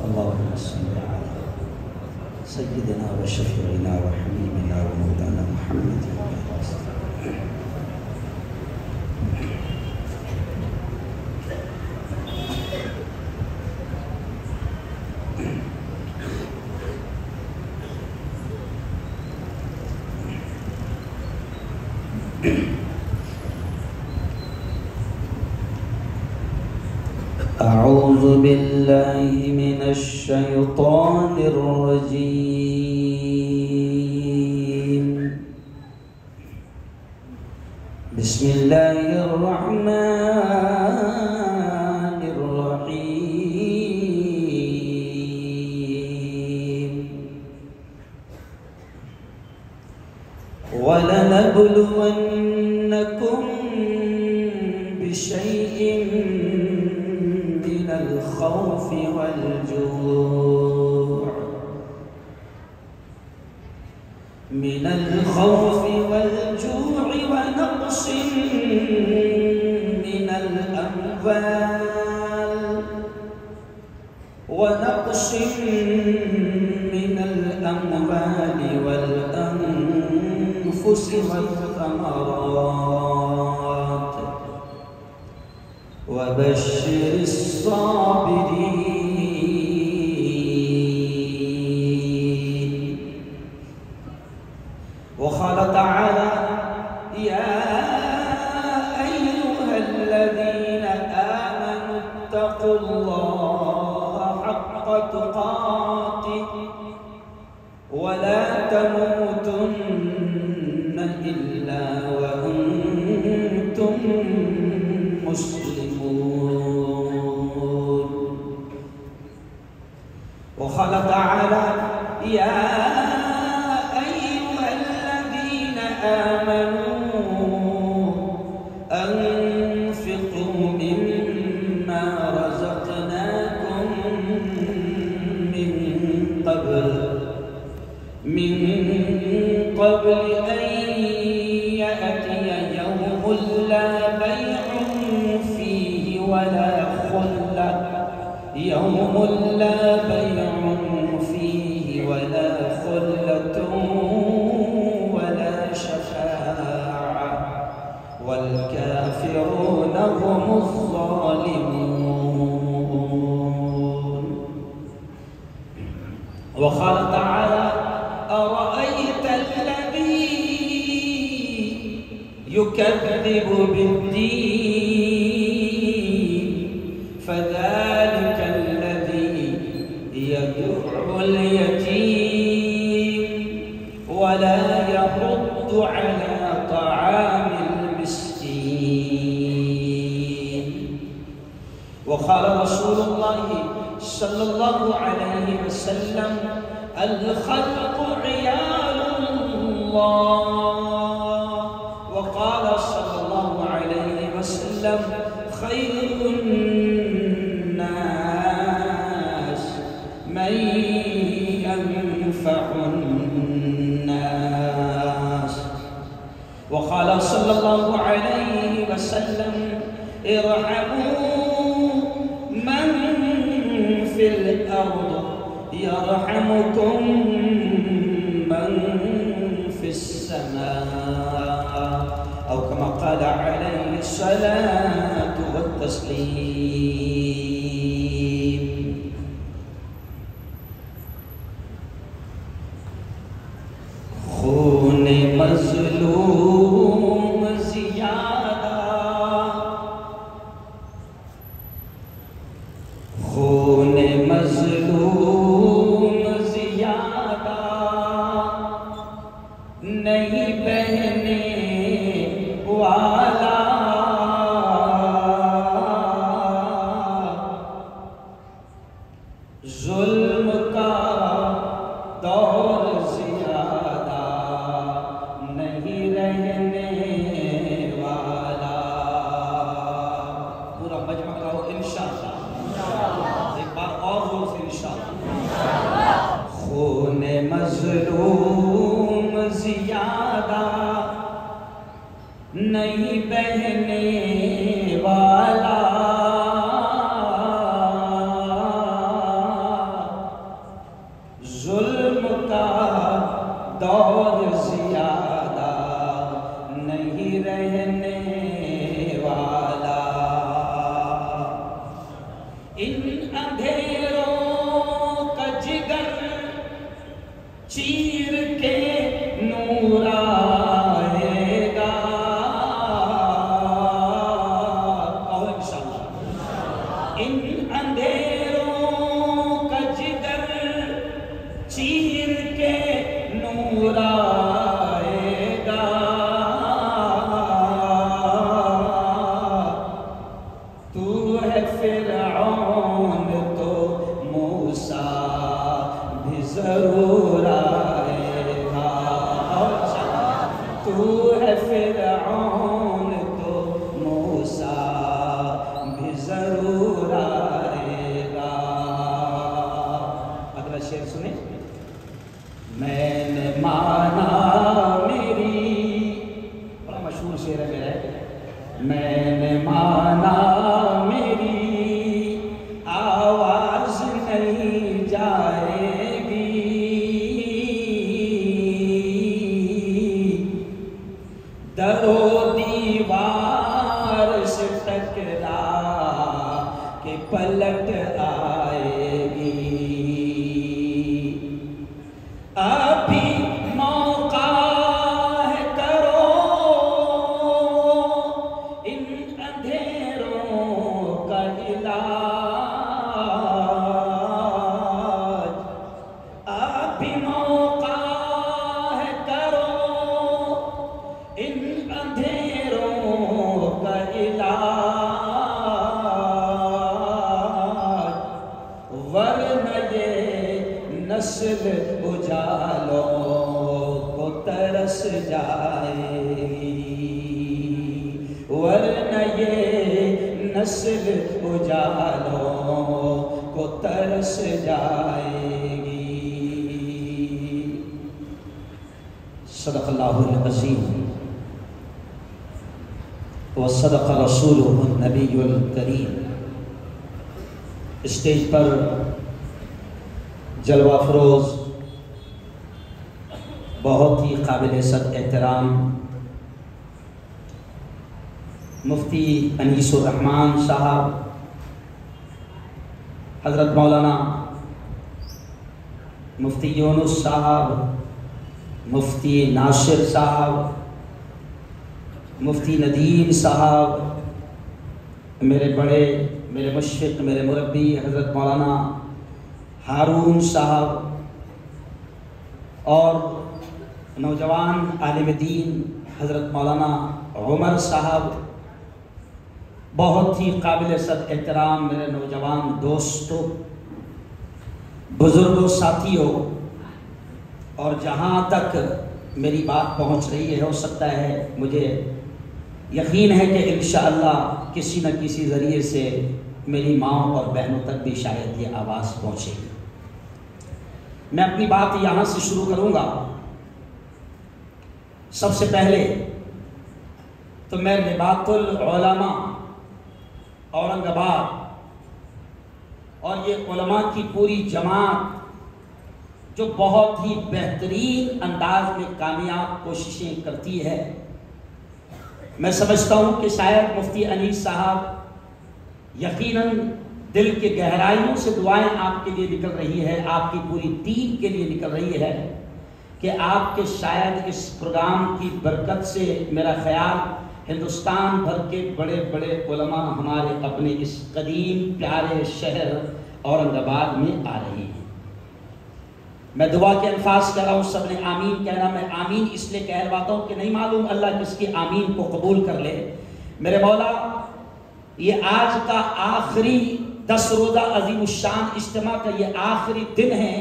اللهم صل على سيدنا وشفيعنا وحبيبنا ومولانا محمد أعوذ بالله من الشيطان الرجيم. بسم الله الرحمن الرحيم. ولنبلونكم بشيء من الخوف والجوع ونقص من الأموال والأنفس والثمرات وبشر الصابرين. وقال تعالى: يا أيها الذين آمنوا اتقوا الله حق تقاته ولا تموتن إلا وأنتم مسلمون. وقال تعالى: يا أيها الذين آمنوا أنفقوا مما رزقناكم من قبل أن يأتي يوم لا بيع فيه ولا خلة ولا شفاعة والكافرون هم الظالمون. وقال تعالى: أرأيت الذي يكذب بالدين فذلك الذي يدع اليتيم ولا يحض على طعام المسكين. وقال رسول الله صلى الله عليه وسلم: الخلق عيال الله. وقال صلى الله عليه وسلم: خير الناس من ينفع الناس. وقال صلى الله عليه وسلم: ارحموا من في الأرض يرحمكم من في السماء، أو كما قال عليه الصلاة والتسليم. خون مظلوم زیادہ، خون مظلوم زیادہ نہیں بہنے والا، ظلم کا دور زیادہ نہیں رہنے والا. پورا مجمع کہو انشاءاللہ. ایک بار اور زور سے انشاءاللہ. خون مظلوم زیادہ نہیں بہنے والا، ان اندھیروں کا جگر چیر کے نور آئے گا. اور انشاءاللہ ان اندھیروں کا جگر چیر کے نور آئے گا. تو ہے فرعون تو موسیٰ بھی ضرور آئے گا. تو ہے فرعون تو موسیٰ بھی ضرور آئے گا. اگلا شعر سنیں. میں نے مانا میری، بڑا مشہور شعر ہے میرا. میں نے مانا میری آواز نہیں جائے گی. در و دیوار سے ٹکرا کے پلٹ آئے گی. ابھی موقع ہے کرو ان اندھیروں کا علاج. ابھی موقع ہے کرو ان اندھیروں کا علاج. ورنہ یہ نسل اجالوں کو ترس جائے گی. ورنہ یہ نسل اجالوں کو ترس جائے گی. صدق اللہ العظیم وصدق رسولہ النبی الکریم. اسٹیج پر جلوہ فروز بہت ہی قابل صد احترام مفتی انیس الرحمن صاحب، حضرت مولانا مفتی یونس صاحب، مفتی ناصر صاحب، مفتی ندیم صاحب، میرے بڑے، میرے مشفق، میرے مربی حضرت مولانا ہارون صاحب، اور نوجوان عالم دین حضرت مولانا عمر صاحب، بہت ہی قابل صد احترام میرے نوجوان دوستوں، بزرگوں، ساتھیوں، اور جہاں تک میری بات پہنچ رہی ہے، ہو سکتا ہے، مجھے یقین ہے کہ انشاءاللہ کسی نہ کسی ذریعے سے میری ماں اور بہنوں تک بھی شاید یہ آواز پہنچے گی. میں اپنی بات یہاں سے شروع کروں گا. سب سے پہلے تو میں نبات العلماء اورنگ آباد اور یہ علماء کی پوری جماعت جو بہت ہی بہترین انداز میں کامیاب کوششیں کرتی ہے، میں سمجھتا ہوں کہ شاید مفتی انیس صاحب یقیناً دل کے گہرائیوں سے دعائیں آپ کے لیے نکل رہی ہے، آپ کی پوری ٹیم کے لیے نکل رہی ہے کہ آپ کے شاید اس پروگرام کی برکت سے میرا خیال ہندوستان بھر کے بڑے بڑے علماء ہمارے اپنے اس قدیم پیارے شہر اورنگ آباد میں آ رہے ہیں. میں دعا کے الفاظ کہہ رہا ہوں، سب نے آمین کہنا. میں آمین اس لیے کہلواتا ہوں کہ نہیں معلوم اللہ کس کی آمین کو قبول کر لے. میرے مولا، یہ آج کا آخری 10 روزہ عظیم الشان اجتماع کا یہ آخری دن ہے.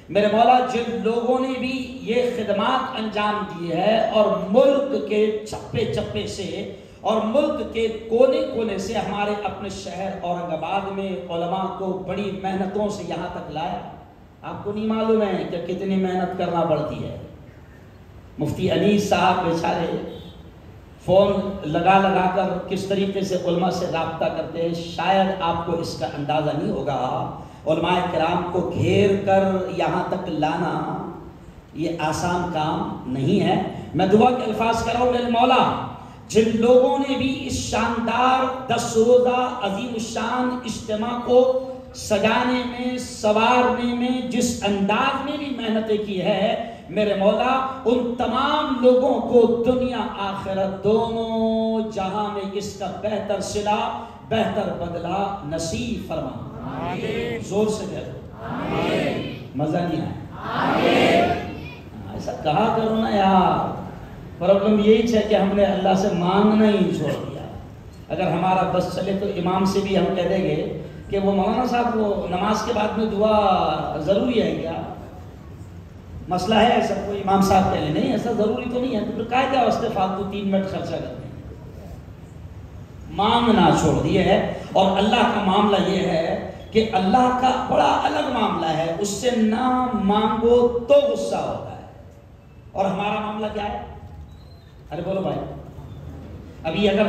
میرے مولا، جن لوگوں نے بھی یہ خدمات انجام دی ہے اور ملک کے چپے چپے سے اور ملک کے کونے کونے سے ہمارے اپنے شہر اورنگ آباد میں علماء کو بڑی محنتوں سے یہاں تک لایا، آپ کو نہیں معلوم ہے کہ کتنی محنت کرنا پڑتی ہے. مفتی انیس صاحب بیچارے فون لگا لگا کر کس طریقے سے علماء سے رابطہ کرتے ہیں، شاید آپ کو اس کا اندازہ نہیں ہوگا. علماء کرام کو گھیر کر یہاں تک لانا یہ آسان کام نہیں ہے. میں دعا کے الفاظ کر رہا ہوں، میرے مولا جن لوگوں نے بھی اس شاندار 10 روزہ عظیم الشان اجتماع کو سجانے میں، سوارنے میں، جس انداز میں بھی محنتیں کی ہے، میرے مولا ان تمام لوگوں کو دنیا آخرت دونوں جہاں میں اس کا بہتر صلہ، بہتر بدلہ نصیب فرما۔ آمین۔ زور سے کہہ دو آمین۔ مزہ نہیں آیا؟ آمین۔ ایسا کہا کرو نا یار، پرابلم یہی ہے کہ ہم نے اللہ سے مانگنا ہی چھوڑ دیا۔ اگر ہمارا بس چلے تو امام سے بھی ہم کہہ دیں گے کہ وہ مولانا صاحب وہ نماز کے بعد میں دعا ضروری ہے کیا؟ مسئلہ ہے ایسا، کوئی امام صاحب کہہ لیں نہیں ایسا ضروری تو نہیں ہے، تو پھر کہا کیا واسطے فالتو 3 منٹ خرچہ کرتے ہیں؟ مانگنا چھوڑ دیے ہے۔ اور اللہ کا معاملہ یہ ہے کہ اللہ کا بڑا الگ معاملہ ہے، اس سے نہ مانگو تو غصہ ہوتا ہے، اور ہمارا معاملہ کیا ہے؟ ارے بولو بھائی، ابھی اگر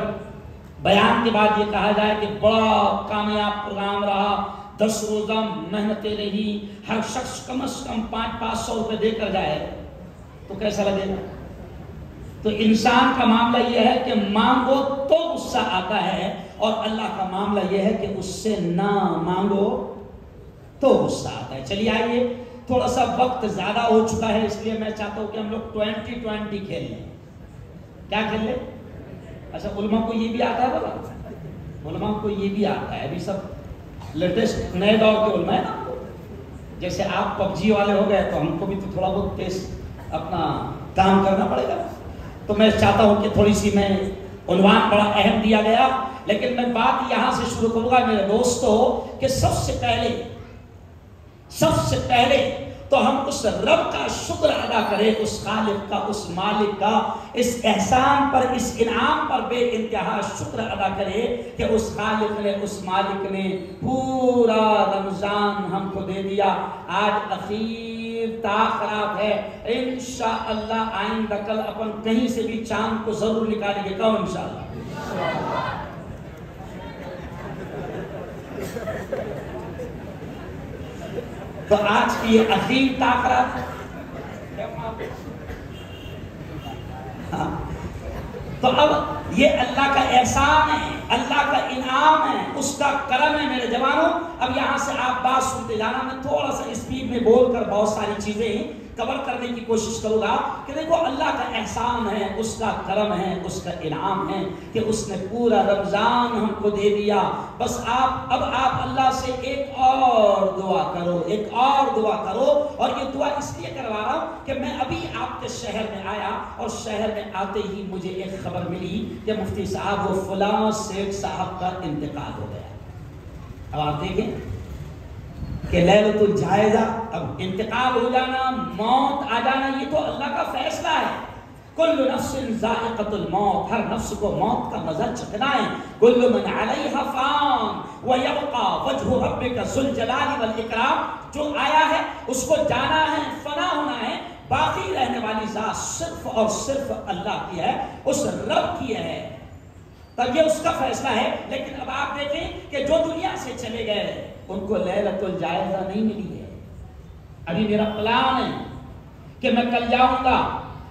بیان کے بعد یہ کہا جائے کہ بڑا کامیاب پروگرام رہا، 10 روزہ محنتیں رہی، ہر شخص کم از کم 500 روپے دے کر جائے، تو کیسا لگے گا؟ تو انسان کا معاملہ یہ ہے کہ مانگو تو غصہ آتا ہے، اور اللہ کا معاملہ یہ ہے کہ اس سے نہ مانگو تو غصہ آتا ہے۔ چلیے آئیے، تھوڑا سا وقت زیادہ ہو چکا ہے، اس لیے میں چاہتا ہوں کہ ہم لوگ 2020 کھیل لیں۔ کیا کھیل لیں؟ اچھا علماء کو یہ بھی آتا ہے بابا، علماء کو یہ بھی آتا ہے، ابھی سب لیٹسٹ نئے دور کے علماء ہیں نا، جیسے آپ PUBG والے ہو گئے تو ہم کو بھی تو تھوڑا بہت تیز اپنا کام کرنا پڑے گا۔ تو میں چاہتا ہوں کہ تھوڑی سی میں عنوان بڑا اہم دیا گیا، لیکن میں بات یہاں سے شروع کروں گا میرے دوستو کہ سب سے پہلے تو ہم اس رب کا شکر ادا کریں، اس خالق کا، اس مالک کا، اس احسان پر، اس انعام پر بے انتہا شکر ادا کریں کہ اس خالق نے، اس مالک نے پورا رمضان ہم کو دے دیا۔ آج اخیر تاخرات ہے، انشاءاللہ آئندہ کل اپن کہیں سے بھی چاند کو ضرور نکالیں گے، کہو انشاءاللہ۔ تو آج کی یہ عظیم تاخرات ہاں، تو اب یہ اللہ کا احسان ہے، اللہ کا انعام ہے، اس کا کرم ہے میرے جوانوں۔ اب یہاں سے آپ بات سنتے جانا، میں تھوڑا سا اسپیڈ میں بول کر بہت ساری چیزیں کور کرنے کی کوشش کروں گا کہ دیکھو اللہ کا احسان ہے، اس کا کرم ہے، اس کا انعام ہے کہ اس نے پورا رمضان ہم کو دے دیا۔ بس اب آپ اللہ سے ایک اور دعا کرو، ایک اور دعا کرو، اور یہ دعا اس لیے کروا رہا ہوں کہ میں ابھی آپ کے شہر میں آیا، اور شہر میں آتے ہی مجھے ایک خبر ملی کہ مفتی صاحب وہ فلاں سیٹھ صاحب کا انتقال ہو گیا۔ اب آپ دیکھیں کہ لیلۃ الجائزہ، اب انتقال ہو جانا، موت آ جانا، یہ تو اللہ کا فیصلہ ہے۔ کل نفس ذائقۃ الموت، ہر نفس کو موت کا مزہ چکھنا ہے۔ کل من علیہا فان ویبقى وجہ ربک ذو الجلال والاکرام، جو آیا ہے اس کو جانا ہے، فنا ہونا ہے، باقی رہنے والی ذات صرف اور صرف اللہ کی ہے، اس رب کی ہے، تب یہ اس کا فیصلہ ہے۔ لیکن اب آپ دیکھیں کہ جو دنیا سے چلے گئے ان کو لیلۃ الجائزہ نہیں ملی ہے۔ ابھی میرا پلان ہے کہ میں کل جاؤں گا،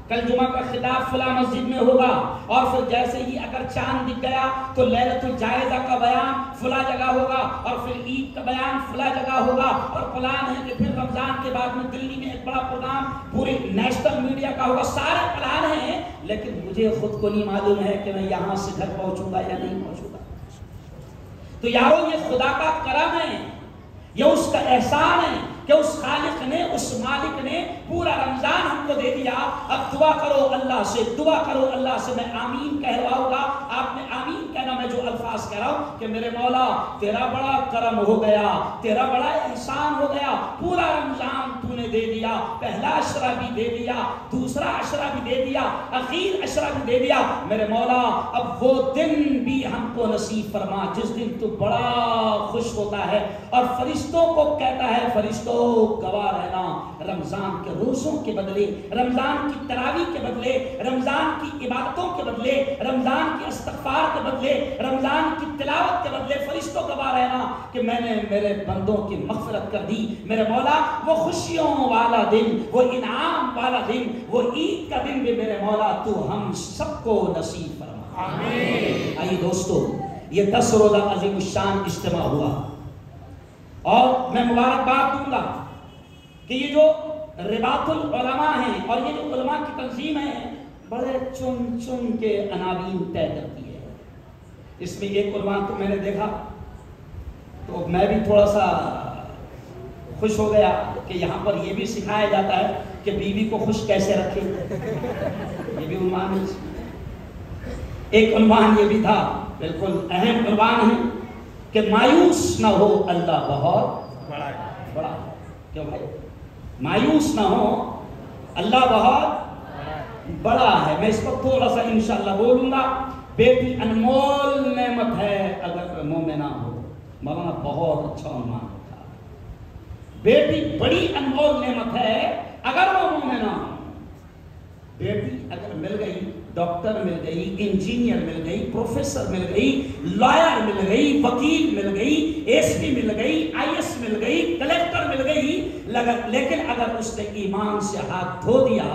کل جمعہ کا خطاب فلاں مسجد میں ہوگا، اور پھر جیسے ہی اگر چاند دکھ گیا تو لیلۃ الجائزہ کا بیان فلاں جگہ ہوگا، اور پھر عید کا بیان فلاں جگہ ہوگا، اور پلان ہے کہ پھر رمضان کے بعد میں دلی میں ایک بڑا پروگرام پوری نیشنل میڈیا کا ہوگا۔ سارے پلان ہیں، لیکن مجھے خود کو نہیں معلوم ہے کہ میں یہاں سے گھر پہنچوں گا یا نہیں پہنچوں گا۔ تو یارو یہ خدا کا کرم ہے، یہ اس کا احسان ہے کہ اس خالق نے، اس مالک نے پورا رمضان ہم کو دے دیا۔ اب دعا کرو اللہ سے، دعا کرو اللہ سے۔ میں آمین کہلواؤں گا، آپ نے آمین کہنا، میں جو الفاظ کہہ رہا ہوں کہ میرے مولا تیرا بڑا کرم ہو گیا، تیرا بڑا احسان ہو گیا، پورا رمضان تو نے دے دیا، پہلا عشرہ بھی دے دیا، دوسرا عشرہ بھی دے دیا، اخیر عشرہ بھی دے دیا۔ میرے مولا اب وہ دن بھی ہم کو نصیب فرما جس دن تو بڑا خوش ہوتا ہے اور فرشتوں کو کہتا ہے، فرشتوں گواہ رہنا، رمضان کے روزوں کے بدلے، رمضان کی تراویح کے بدلے، رمضان کی عبادتوں کے بدلے، رمضان کے استغفار کے بدلے، رمضان کی تلاوت کے بدلے فرشتوں گواہ رہنا کہ میں نے میرے بندوں کی مغفرت کر دی۔ میرے مولا وہ خوشیوں والا دن، وہ انعام والا دن، وہ عید کا دن بھی میرے مولا تو ہم سب کو نصیب فرما۔ آمین۔ آئیے دوستو، یہ 10 روزہ عظیم الشان اجتماع ہوا اور میں مبارکباد دوں گا کہ یہ جو رباط العلماء ہیں اور یہ جو علماء کی تنظیم ہے بڑے چن چن کے عناوین طے کرتی ہے۔ اس میں ایک عنوان تو میں نے دیکھا تو میں بھی تھوڑا سا خوش ہو گیا کہ یہاں پر یہ بھی سکھایا جاتا ہے کہ بیوی کو خوش کیسے رکھے، یہ بھی عنوان ہے۔ ایک عنوان یہ بھی تھا، بالکل اہم عنوان ہے کہ مایوس نہ ہو اللہ بہت بڑا ہے۔ کیوں بھائی؟ مایوس نہ ہو اللہ بہت بڑا ہے۔ میں اس پر تھوڑا سا انشاءاللہ بولوں گا۔ بیٹی انمول نعمت ہے اگر مومنہ ہو، مولانا بہت اچھا عنوان تھا۔ بیٹی بڑی انمول نعمت ہے اگر وہ مومنہ ہو۔ بیٹی اگر مل گئی، ڈاکٹر مل گئی، انجینئر مل گئی، پروفیسر مل گئی، لائر مل گئی، وکیل مل گئی، ایس پی مل گئی، آئی ایس مل گئی، کلیکٹر مل گئی، لیکن اگر اس نے ایمان سے ہاتھ دھو دیا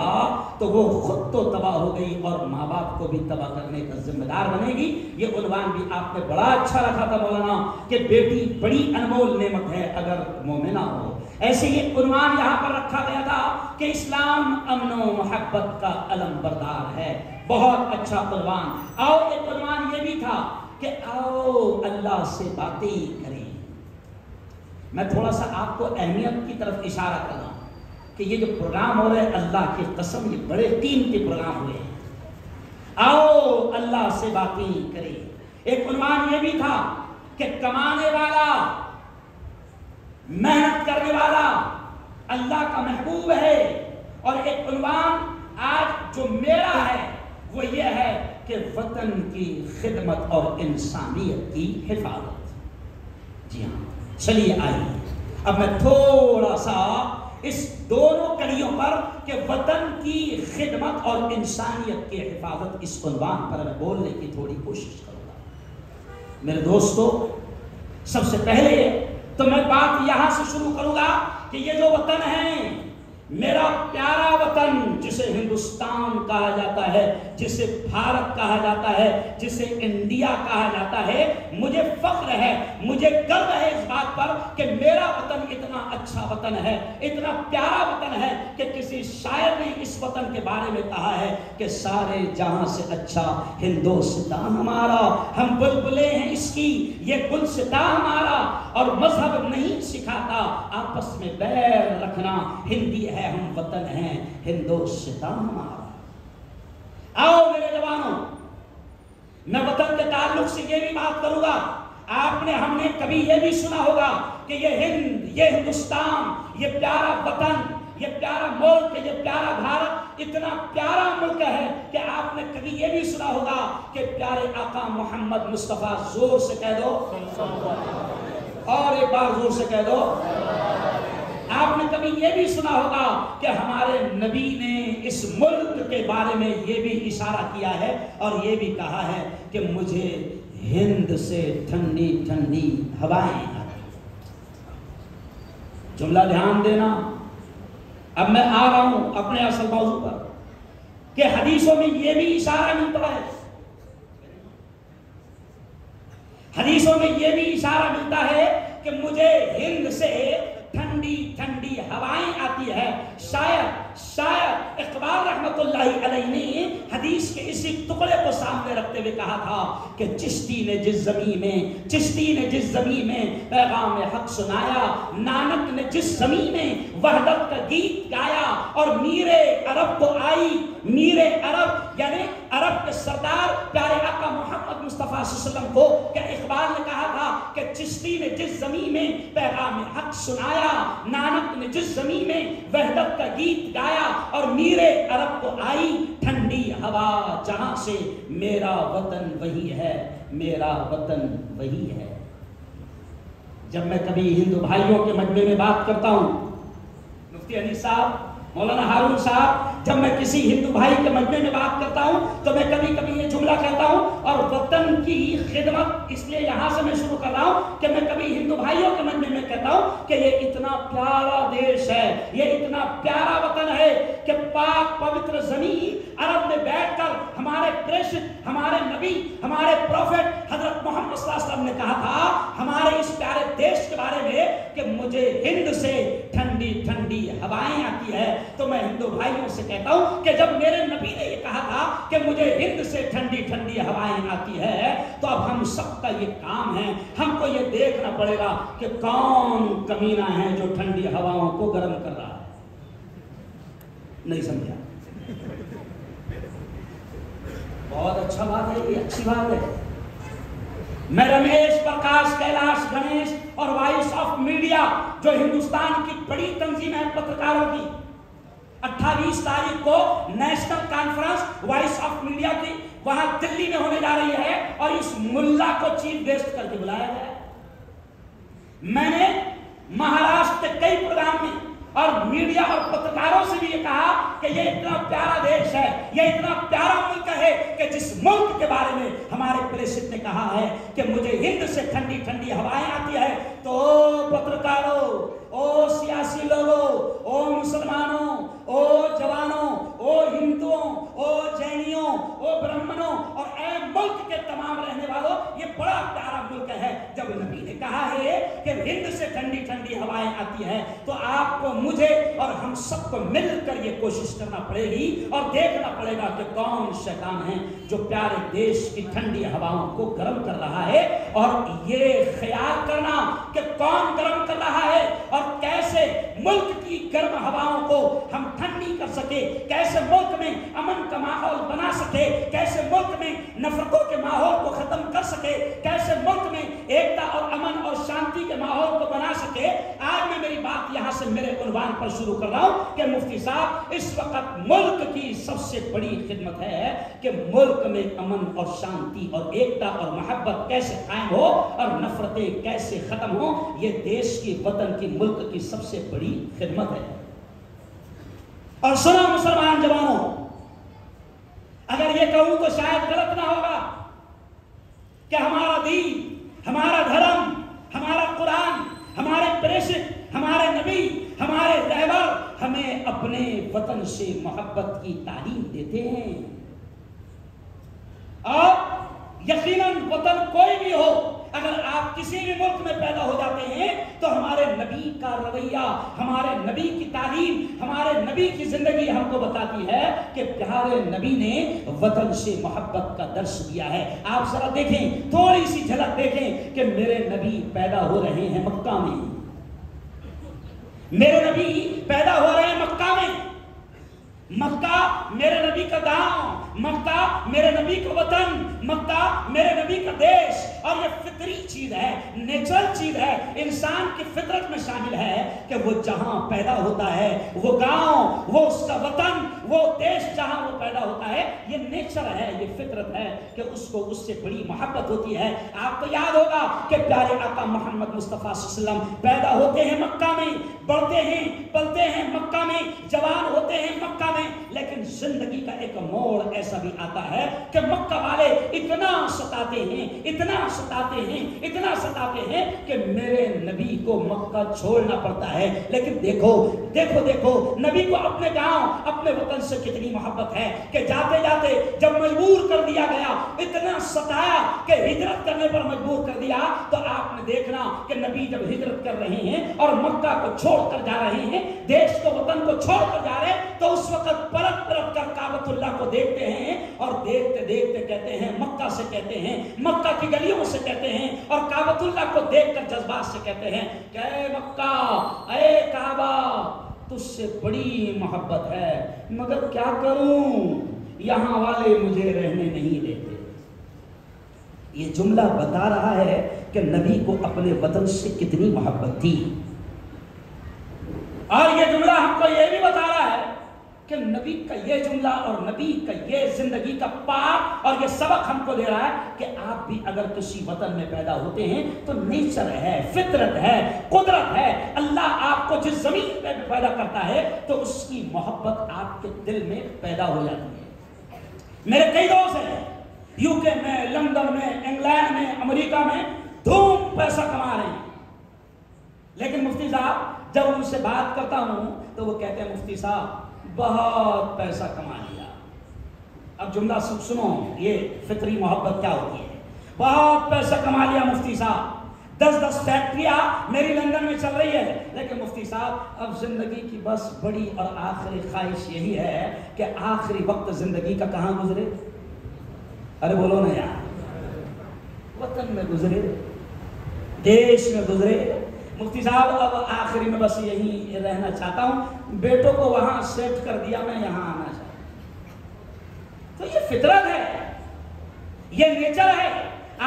تو وہ خود تو تباہ ہو گئی اور ماں باپ کو بھی تباہ کرنے کا ذمہ دار بنے گی۔ یہ عنوان بھی آپ نے بڑا اچھا رکھا تھا مولانا کہ بیٹی بڑی انمول نعمت ہے اگر مومنہ ہو۔ ایسے یہ عنوان یہاں پر رکھا گیا تھا کہ اسلام امن و محبت کا علم بردار ہے۔ بہت اچھا عنوان۔ اور ایک عنوان یہ بھی تھا کہ آؤ اللہ سے باتیں کریں۔ میں تھوڑا سا آپ کو اہمیت کی طرف اشارہ کر رہا ہوں کہ یہ جو پروگرام ہو رہے ہیں اللہ کی قسم یہ بڑے قیمتی پروگرام ہوئے ہیں۔ آؤ اللہ سے باتیں کریں۔ ایک عنوان یہ بھی تھا کہ کمانے والا، محنت کرنے والا اللہ کا محبوب ہے۔ اور ایک عنوان آج جو میرا ہے وہ یہ ہے کہ وطن کی خدمت اور انسانیت کی حفاظت۔ جی ہاں، چلیے آئیے اب میں تھوڑا سا اس دونوں کڑیوں پر کہ وطن کی خدمت اور انسانیت کی حفاظت اس عنوان پر میں بولنے کی تھوڑی کوشش کروں گا۔ میرے دوستو، سب سے پہلے تو میں بات یہاں سے شروع کروں گا کہ یہ جو وطن ہے، میرا پیارا وطن جسے ہندوستان کہا جاتا ہے، جسے بھارت کہا جاتا ہے، جسے انڈیا کہا جاتا ہے، مجھے فخر ہے، مجھے گرو ہے اس بات پر کہ میرا وطن اتنا اچھا وطن ہے، اتنا پیارا وطن ہے کہ کسی شاعر نے اس وطن کے بارے میں کہا ہے کہ سارے جہاں سے اچھا ہندوستان ہمارا، ہم بلبلے ہیں اس کی، یہ گلستاں ہمارا، اور مذہب نہیں سکھاتا آپس میں بیر رکھنا، ہندی ہے ہم وطن ہیں ہندوستان ہمارا۔ آؤ میرے جوانوں، میں وطن کے تعلق سے یہ بھی بات کروں گا۔ ہم نے کبھی یہ بھی سنا ہوگا کہ یہ ہند، یہ ہندوستان، یہ پیارا وطن، یہ پیارا ملک، یہ پیارا بھارت اتنا پیارا ملک ہے کہ آپ نے کبھی یہ بھی سنا ہوگا کہ پیارے آقا محمد مصطفیٰ، زور سے کہہ دو اور ایک بار زور سے کہہ دو۔ آپ نے کبھی یہ بھی سنا ہوگا کہ ہمارے نبی نے اس ملک کے بارے میں یہ بھی اشارہ کیا ہے اور یہ بھی کہا ہے کہ مجھے ہند سے ٹھنڈی ٹھنڈی ہوائیں آتی۔ جملہ دھیان دینا، اب میں آ رہا ہوں اپنے اصل موضوع پر کہ حدیثوں میں یہ بھی اشارہ ملتا ہے، حدیثوں میں یہ بھی اشارہ ملتا ہے کہ مجھے ہند سے ٹھنڈی ٹھنڈی ہوائیں آتی ہے۔ شاید اقبال رحمت اللہ علیہ نے حدیث کے اسی ٹکڑے کو سامنے رکھتے ہوئے کہا تھا کہ چشتی نے جس زمین میں پیغام حق سنایا، نانک نے جس زمین میں وحدت کا گیت گایا، اور میر عرب کو آئی، میر عرب یعنی عرب کے سردار پیارے آقا محمد مصطفیٰ صلی اللہ علیہ وسلم کو کہ اقبال نے کہا تھا کہ چشتی نے جس زمین میں پیغام حق سنایا، نانک نے جس زمین میں وحدت کا گیت گایا، اور میر عرب کو آئی ٹھنڈی ہوا جہاں سے، میرا وطن وہی ہے، میرا وطن وہی ہے۔ جب میں کبھی ہندو بھائیوں کے مجمع میں بات کرتا ہوں، مفتی علی صاحب، مولانا ہارون صاحب، جب میں کسی ہندو بھائی کے مجمع میں بات کرتا ہوں تو میں کبھی کبھی یہ جملہ کہتا ہوں، اور وطن کی خدمت اس لیے یہاں سے میں شروع کر رہا ہوں کہ میں کبھی ہندو بھائیوں کے مجمع میں کہتا ہوں کہ یہ اتنا پیارا دیش ہے، یہ اتنا پیارا وطن ہے کہ پاک پوتر زمین عرب میں بیٹھ کر ہمارے ہمارے پریشد، ہمارے نبی، ہمارے پروفٹ حضرت محمد صلی اللہ علیہ وسلم نے کہا تھا ہمارے اس پیارے دیش کے بارے میں کہ مجھے ہند سے ٹھنڈی ٹھنڈی ہوائیں آتی ہے. تو میں ہندو بھائیوں سے کہتا ہوں کہ جب میرے نبی نے یہ کہا تھا کہ مجھے ہند سے ٹھنڈی ٹھنڈی ہوائیں آتی ہے، تو اب ہم سب کا یہ کام ہے، ہم کو یہ دیکھنا پڑے گا کہ کون کمینہ ہے جو ٹھنڈی ہواؤں کو گرم کر رہا ہے. نہیں سمجھا؟ بہت اچھا بات ہے، یہ اچھی بات ہے. میں رمیش پرکاش کیلاش گنیش اور وائس آف میڈیا جو ہندوستان کی بڑی تنظیم ہے پترکاروں کی، 28 تاریخ کو national conference voice of media کی وہاں دلی میں ہونے جا رہی ہے اور اس ملا کو چیف گیسٹ کر کے بلایا گیا ہے. میں نے مہاراشٹر کے کئی پروگرام میں اور میڈیا اور پترکاروں سے بھی یہ کہا کہ یہ اتنا پیارا دیش ہے، یہ اتنا پیارا ملک ہے کہ جس ملک کے بارے میں ہمارے پریشد نے کہا ہے کہ مجھے ہند سے ٹھنڈی ٹھنڈی ہوائیں آتی ہے. تو پترکاروں، او سیاسی لوگوں، او مسلمانوں، او جوانوں، او ہندوؤں، او جینیوں، او برہمنوں اور اے ملک کے تمام رہنے والوں، یہ بڑا پیارا ملک ہے. جب نبی نے کہا ہے کہ ہند سے ٹھنڈی ٹھنڈی ہوائیں آتی ہے، تو آپ کو، مجھے اور ہم سب کو مل کر یہ کوشش کرنا پڑے گی اور دیکھنا پڑے گا کہ کون شیطان ہے جو پیارے دیش کی ٹھنڈی ہواؤں کو گرم کر رہا ہے. اور یہ خیال کرنا کہ کون گرم کر رہا ہے اور کیسے ملک کی گرم ہواؤں کو ہم ٹھنڈی کر سکے، کیسے ملک میں امن کا ماحول بنا سکے، کیسے ملک میں نفرتوں کے ماحول کو ختم کر سکے، کیسے ملک میں ایکتا اور امن اور شانتی کے ماحول کو بنا سکے. آج میں میری بات یہاں سے میرے عنوان پر شروع کر رہا ہوں کہ مفتی صاحب، اس وقت ملک کی سب سے بڑی خدمت ہے کہ ملک میں امن اور شانتی اور ایکتا اور محبت کیسے قائم ہو اور نفرتیں کیسے ختم ہو. یہ دیش کی، وطن کی، ملک کی سب سے بڑی خدمت ہے. اور سنو مسلمان جوانوں، اگر یہ کہوں تو شاید غلط نہ ہوگا کہ ہمارا دین، ہمارا دھرم، ہمارا قرآن، ہمارے پریشد، ہمارے نبی، ہمارے رہبر ہمیں اپنے وطن سے محبت کی تعلیم دیتے ہیں. اور یقیناً وطن کوئی بھی ہو، اگر آپ کسی بھی ملک میں پیدا ہو جاتے ہیں تو ہمارے نبی کا رویہ، ہمارے نبی کی تعلیم، ہمارے نبی کی زندگی ہم کو بتاتی ہے کہ پیارے نبی نے وطن سے محبت کا درس دیا ہے. آپ ذرا دیکھیں، تھوڑی سی جھلک دیکھیں کہ میرے نبی پیدا ہو رہے ہیں مکہ میں. میرے نبی پیدا ہو رہے ہیں مکہ میں. مکہ میرے نبی کا گاؤں، مکہ میرے نبی کا وطن، مکہ میرے نبی کا دیش. اور یہ فطری چیز ہے، نیچرل چیز ہے، انسان کی فطرت میں شامل ہے کہ وہ جہاں پیدا ہوتا ہے، وہ گاؤں، وہ اس کا وطن، وہ دیش جہاں وہ پیدا ہوتا ہے، یہ نیچر ہے، یہ فطرت ہے کہ اس کو اس سے بڑی محبت ہوتی ہے. آپ کو یاد ہوگا کہ پیارے آقا محمد مصطفیٰ صلی اللہ علیہ وسلم پیدا ہوتے ہیں مکہ میں، بڑھتے ہیں پلتے ہیں مکہ میں، جوان ہوتے ہیں مکہ میں. لیکن زندگی کا ایک موڑ ایسا بھی آتا ہے کہ مکہ والے اتنا ستاتے ہیں، اتنا ستاتے ہیں، اتنا ستاتے ہیں کہ میرے نبی کو مکہ چھوڑنا پڑتا ہے. لیکن دیکھو دیکھو دیکھو نبی کو اپنے گاؤں، اپنے وطن سے کتنی محبت ہے کہ جاتے جاتے جب مجبور کر دیا گیا، اتنا ستایا کہ ہجرت کرنے پر مجبور کر دیا. تو آپ نے دیکھنا کہ نبی جب ہجرت کر رہے ہیں اور مکہ کو چھوڑ کر جا رہے ہیں، دیش کو، وطن کو چھوڑ کر جا رہے ہیں، تو اس وقت پلٹ پلٹ کر کعبۃ اللہ کو دیکھتے ہیں اور دیکھتے دیکھتے کہتے ہیں، مکہ سے کہتے ہیں، مکہ کی گلیوں سے کہتے ہیں اور کعبۃ اللہ کو دیکھ کر جذبات سے کہتے ہیں کہ اے مکہ، اے کعبہ، تجھ سے بڑی محبت ہے، مگر کیا کروں، یہاں والے مجھے رہنے نہیں دیتے. یہ جملہ بتا رہا ہے کہ نبی کو اپنے وطن سے کتنی محبت تھی. اور یہ جملہ ہم کو یہ بھی بتا رہا ہے کہ نبی کا یہ جملہ اور نبی کا یہ زندگی کا پاک اور یہ سبق ہم کو دے رہا ہے کہ آپ بھی اگر کسی وطن میں پیدا ہوتے ہیں تو نیچر ہے، فطرت ہے، قدرت ہے. اللہ آپ کو جس زمین پہ بھی پیدا کرتا ہے تو اس کی محبت آپ کے دل میں پیدا ہو جاتی ہے. میرے کئی دوست ہیں یو کے میں، لندن میں، انگلینڈ میں، امریکہ میں دھوم پیسہ کما رہے ہیں. لیکن مفتی صاحب جب ان سے بات کرتا ہوں تو وہ کہتے ہیں مفتی صاحب بہت پیسہ کما لیا. اب جملہ سنو، یہ فطری محبت کیا ہوتی ہے. بہت پیسہ کما لیا مفتی صاحب، 10 فیکٹریاں میری لندن میں چل رہی ہے، لیکن مفتی صاحب اب زندگی کی بس بڑی اور آخری خواہش یہی ہے کہ آخری وقت زندگی کا کہاں گزرے؟ ارے بولو نا یار، وطن میں گزرے، دیش میں گزرے. مفتی صاحب اب آخری میں بس یہی رہنا چاہتا ہوں، بیٹوں کو وہاں سیٹ کر دیا، میں یہاں آنا چاہتا ہوں. تو یہ فطرت ہے، یہ نیچر ہے.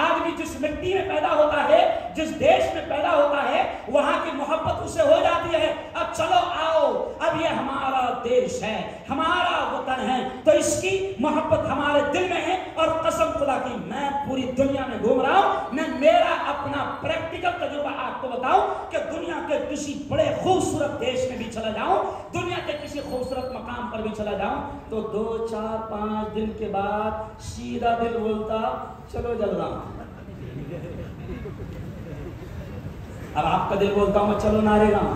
آدمی جس مٹی میں پیدا ہوتا ہے، جس دیش میں پیدا ہوتا ہے، وہاں کی محبت اسے ہو جاتی ہے. اب چلو آؤ، اب یہ ہمارا دیش ہے، ہمارا وطن ہے، تو اس کی محبت ہمارے دل میں ہے. اور قسم خدا کی میں پوری دنیا میں گھوم رہا ہوں، میں میرا اپنا پریکٹیکل تجربہ آپ کو بتاؤں کہ دنیا کے کسی بڑے خوبصورت دیش میں بھی چلا جاؤں، دنیا کے کسی خوبصورت مقام پر بھی چلا جاؤں، تو 2 4 5 دن کے بعد سیدھا دل بولتا چلو جل رہا ہوں. اب آپ کا دل بولتا ہوں میں چلو نارے گاؤں،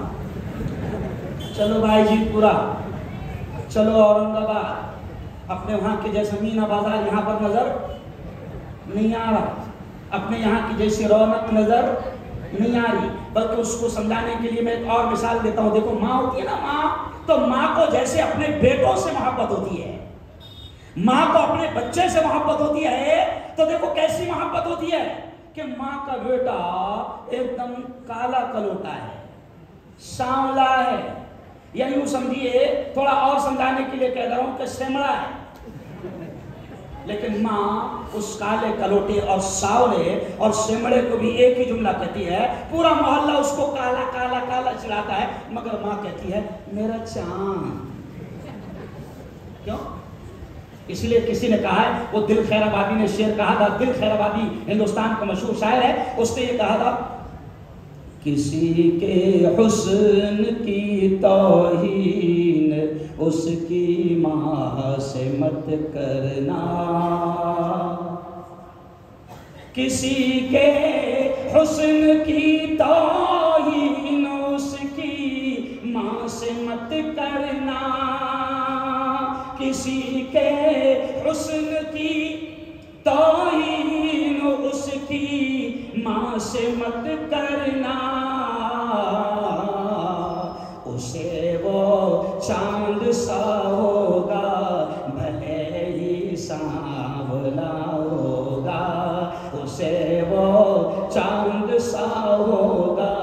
چلو بھائی جیت پورا، چلو اورنگ آباد. اپنے وہاں کے جیسا مینا بازار یہاں پر نظر نہیں آ رہا، اپنے یہاں کی جیسی رونق نظر نہیں آ رہی. بلکہ اس کو سمجھانے کے لیے میں ایک اور مثال دیتا ہوں. دیکھو ماں ہوتی ہے نا، ماں تو ماں کو جیسے اپنے بیٹوں سے محبت ہوتی ہے، ماں کو اپنے بچے سے محبت ہوتی ہے، تو دیکھو کیسی محبت ہوتی ہے کہ ماں کا بیٹا ایک دم کالا کلوٹا ہے، سانولا ہے، یا یوں سمجھیے، تھوڑا اور سمجھانے کے لیے کہہ رہا ہوں کہ سیمڑا ہے. لیکن ماں اس کالے کلوٹے اور ساولے اور سیمڑے کو بھی ایک ہی جملہ کہتی ہے. پورا محلہ اس کو کالا کالا کالا چڑھاتا ہے، مگر ماں کہتی ہے میرا چاند. کیوں؟ اس لیے کسی نے کہا ہے، وہ دل خیر آبادی نے شعر کہا تھا. دل خیر آبادی ہندوستان کا مشہور شاعر ہے، اس نے یہ کہا تھا کسی کے حسن کی توہین اس کی ماں سے مت کرنا، کسی کے حسن کی توہین اس کی ماں سے مت کرنا، کسی کے حسن کی توہین اس کی ماں سے مت کرنا، اسے وہ چاند سا ہوگا بھلے ہی سانولا ہوگا، اسے وہ چاند سا ہوگا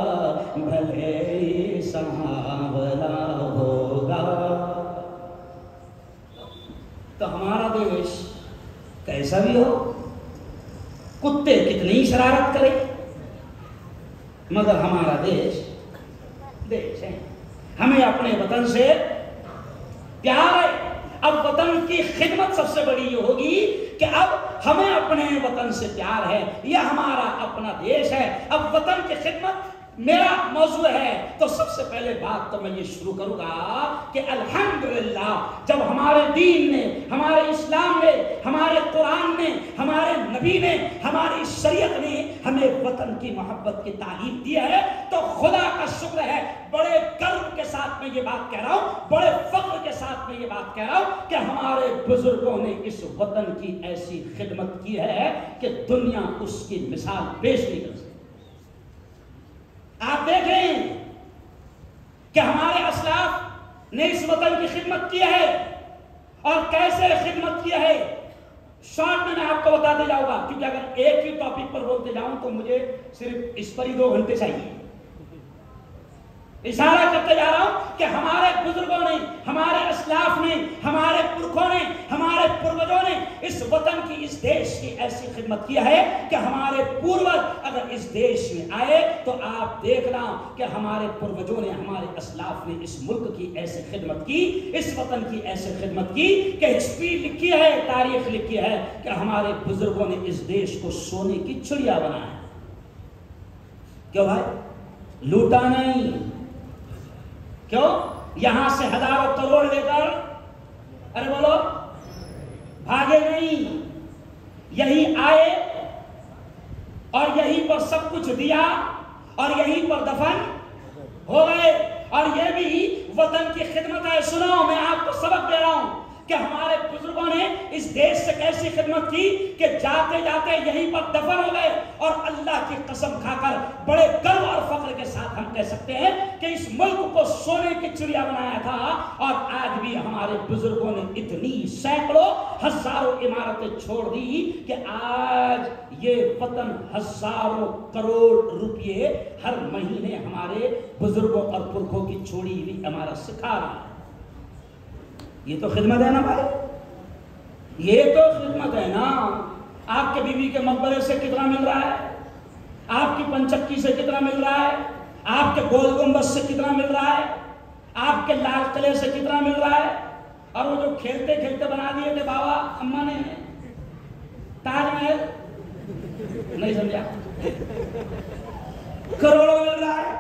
بھلے ہی سانولا ہوگا. تو ہمارا دیش کیسا بھی ہو، کتے کتنی شرارت کرے، مگر ہمارا دیش ہے. ہمیں اپنے وطن سے پیار ہے. اب وطن کی خدمت سب سے بڑی یہ ہوگی کہ اب ہمیں اپنے وطن سے پیار ہے، یہ ہمارا اپنا دیش ہے. اب وطن کی خدمت میرا موضوع ہے، تو سب سے پہلے بات تو میں یہ شروع کروں گا کہ الحمدللہ جب ہمارے دین نے، ہمارے اسلام نے، ہمارے قرآن نے، ہمارے نبی نے، ہماری شریعت نے ہمیں وطن کی محبت کی تعلیم دی ہے، تو خدا کا شکر ہے. بڑے گرو کے ساتھ میں یہ بات کہہ رہا ہوں، بڑے فخر کے ساتھ میں یہ بات کہہ رہا ہوں کہ ہمارے بزرگوں نے اس وطن کی ایسی خدمت کی ہے کہ دنیا اس کی مثال پیش نہیں کر سکتی. آپ دیکھیں کہ ہمارے اسلاف نے اس وطن کی خدمت کی ہے اور کیسے خدمت کی ہے. شارٹ میں آپ کو بتاتے جاؤں گا، کیونکہ اگر ایک ہی ٹاپک پر بولتے جاؤں تو مجھے صرف اس پر ہی 2 گھنٹے چاہیے. اشارہ کرتے جا رہا ہوں کہ ہمارے بزرگوں نے، ہمارے اسلاف نے، ہمارے پرکھوں نے، ہمارے پروجوں نے اس وطن کی، اس دیش کی ایسی خدمت کی ہے کہ ہمارے پوروج اگر اس دیش میں آئے تو آپ دیکھنا کہ ہمارے پروجوں نے، ہمارے اسلاف نے اس ملک کی ایسی خدمت کی، اس وطن کی ایسی خدمت کی کہ ہسٹری لکھی ہے، تاریخ لکھی ہے کہ ہمارے بزرگوں نے اس دیش کو سونے کی چڑیا بنایا. کیوں بھائی؟ لوٹا نہیں. کیوں؟ یہاں سے ہزاروں کروڑ لے کر، ارے بولو، بھاگے نہیں. یہی آئے اور یہیں پر سب کچھ دیا اور یہیں پر دفن ہو گئے. اور یہ بھی وطن کی خدمت ہے. سنو، میں آپ کو سبق دے رہا ہوں. کہ ہمارے بزرگوں نے اس دیش سے کیسی خدمت کی کہ جاتے جاتے یہیں پر دفن ہو گئے، اور اللہ کی قسم کھا کر بڑے گرو اور فخر کے ساتھ ہم کہہ سکتے ہیں کہ اس ملک کو سونے کی چڑیا بنایا تھا، اور آج بھی ہمارے بزرگوں نے اتنی سینکڑوں ہزاروں عمارتیں چھوڑ دی کہ آج یہ وطن ہزاروں کروڑ روپے ہر مہینے ہمارے بزرگوں اور پرکھوں کی چھوڑی ہوئی عمارت سکھا رہا ہے۔ یہ تو خدمت ہے نا بھائی، یہ تو خدمت ہے نا۔ آپ کے بیوی کے مقبرے سے کتنا مل رہا ہے، آپ کی پنچکی سے کتنا مل رہا ہے، آپ کے گول گنبد سے کتنا مل رہا ہے، آپ کے لال قلعے سے کتنا مل رہا ہے، اور وہ جو کھیلتے کھیلتے بنا دیے تھے بابا اماں نے تاج محل، نہیں سمجھا، کروڑوں مل رہا ہے۔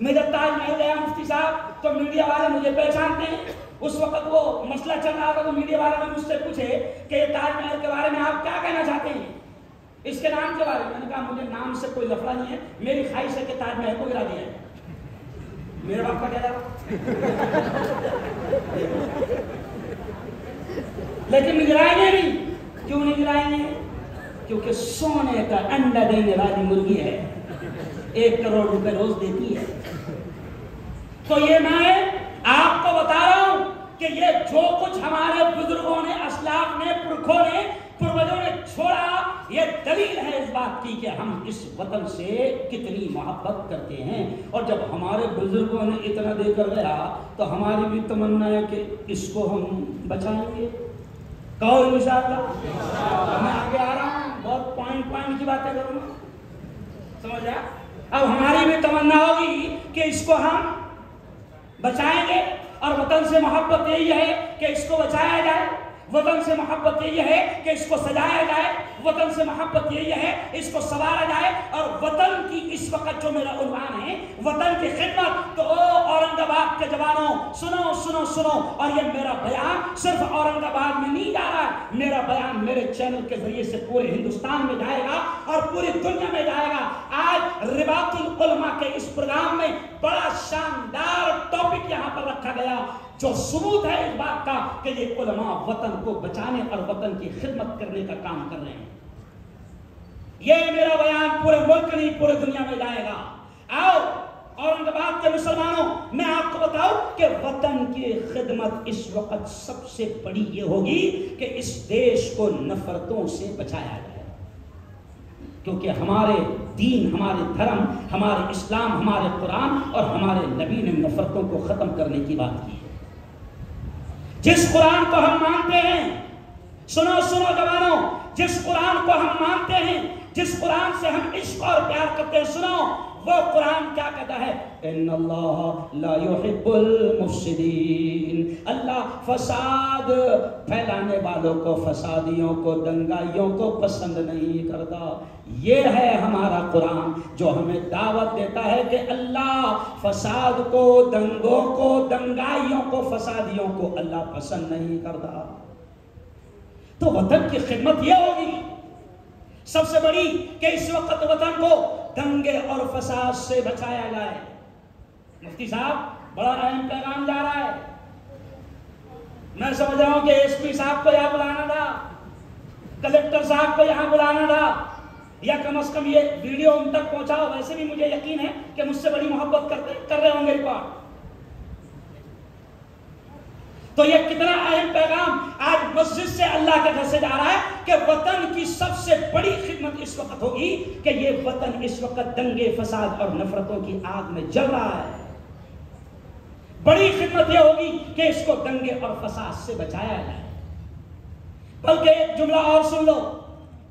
میں جب تاج محل گیا مفتی صاحب تو میڈیا والے مجھے پہچانتے ہیں، اس وقت وہ مسئلہ چل رہا تھا تو میڈیا والے نے مجھ سے پوچھے کہ یہ تاج محل کے بارے میں آپ کیا کہنا چاہتے ہیں، اس کے نام کے بارے میں۔ میں نے کہا مجھے نام سے کوئی لفڑا نہیں ہے، میری خواہش ہے کہ تاج محل کو گرا دیا ہے۔ میرے باپ کا کیا جاتا، لیکن گرائیں گے نہیں۔ کیوں نہیں گرائیں گے؟ کیونکہ سونے کا انڈا دینے والی مرغی ہے، 1 کروڑ روپے روز دیتی ہے۔ تو یہ میں آپ کو بتا رہا ہوں کہ یہ جو کچھ ہمارے بزرگوں نے، اسلاف نے، پرکھوں نے، پروجوں نے چھوڑا، یہ دلیل ہے اس بات کی کہ ہم اس وطن سے کتنی محبت کرتے ہیں۔ اور جب ہمارے بزرگوں نے اتنا دے کر گیا تو ہماری بھی تمنا ہے کہ اس کو ہم بچائیں گے۔ کہو انشاءاللہ۔ میں آگے آ رہا ہوں، بہت پوائنٹ کی باتیں کروں گا، سمجھا؟ اب ہماری بھی تمنا ہوگی کہ اس کو ہم بچائیں گے، اور وطن سے محبت یہی ہے کہ اس کو بچایا جائے، وطن سے محبت یہی ہے کہ اس کو سجایا جائے، وطن سے محبت یہی ہے اس کو سنوارا جائے۔ اور وطن کی اس وقت جو میرا عنوان ہے وطن کی خدمت، تو اورنگ آباد کے جوانوں سنو سنو سنو، اور یہ میرا بیان صرف اورنگ آباد میں نہیں جا رہا ہے، میرا بیان میرے چینل کے ذریعے سے پورے ہندوستان میں جائے گا اور پوری دنیا میں جائے گا۔ آج رباط العلماء کے اس پروگرام میں بڑا شاندار ٹاپک یہاں پر رکھا گیا جو ثبوت ہے اس بات کا کہ یہ علماء وطن کو بچانے اور وطن کی خدمت کرنے کا کام کر رہے ہیں۔ یہ میرا بیان پورے ملک نہیں پورے دنیا میں جائے گا۔ آؤ اورنگ آباد کے مسلمانوں، میں آپ کو بتاؤں کہ وطن کی خدمت اس وقت سب سے بڑی یہ ہوگی کہ اس دیش کو نفرتوں سے بچایا جائے، کیونکہ ہمارے دین، ہمارے دھرم، ہمارے اسلام، ہمارے قرآن اور ہمارے نبی نے نفرتوں کو ختم کرنے کی بات کی ہے۔ جس قرآن کو ہم مانتے ہیں، سنو سنو جوانوں، جس قرآن کو ہم مانتے ہیں، جس قرآن سے ہم عشق اور پیار کرتے ہیں، سنو وہ قرآن کیا کہتا ہے؟ ان اللہ لا يحب المفسدین، اللہ فساد پھیلانے والوں کو، فسادیوں کو، دنگائیوں کو پسند نہیں کرتا۔ یہ ہے ہمارا قرآن جو ہمیں دعوت دیتا ہے کہ اللہ فساد کو، دنگوں کو، دنگائیوں کو، فسادیوں کو اللہ پسند نہیں کرتا۔ تو وطن کی خدمت یہ ہوگی سب سے بڑی کہ اس وقت وطن کو دنگے اور فساد سے بچایا جائے۔ مفتی صاحب بڑا اہم پیغام جا رہا ہے، میں سمجھ رہا ہوں کہ ایس پی صاحب کو یہاں بلانا تھا، کلکٹر صاحب کو یہاں بلانا تھا، یا کم از کم یہ ویڈیو ان تک پہنچاؤ۔ ویسے بھی مجھے یقین ہے کہ مجھ سے بڑی محبت کر رہے ہوں گے ریکارڈ۔ تو یہ کتنا اہم پیغام آج مسجد سے اللہ کے گھر سے جا رہا ہے کہ وطن کی سب سے بڑی خدمت اس وقت ہوگی کہ یہ وطن اس وقت دنگے، فساد اور نفرتوں کی آگ میں جل رہا ہے۔ بڑی خدمت یہ ہوگی کہ اس کو دنگے اور فساد سے بچایا جائے۔ بلکہ ایک جملہ اور سن لو،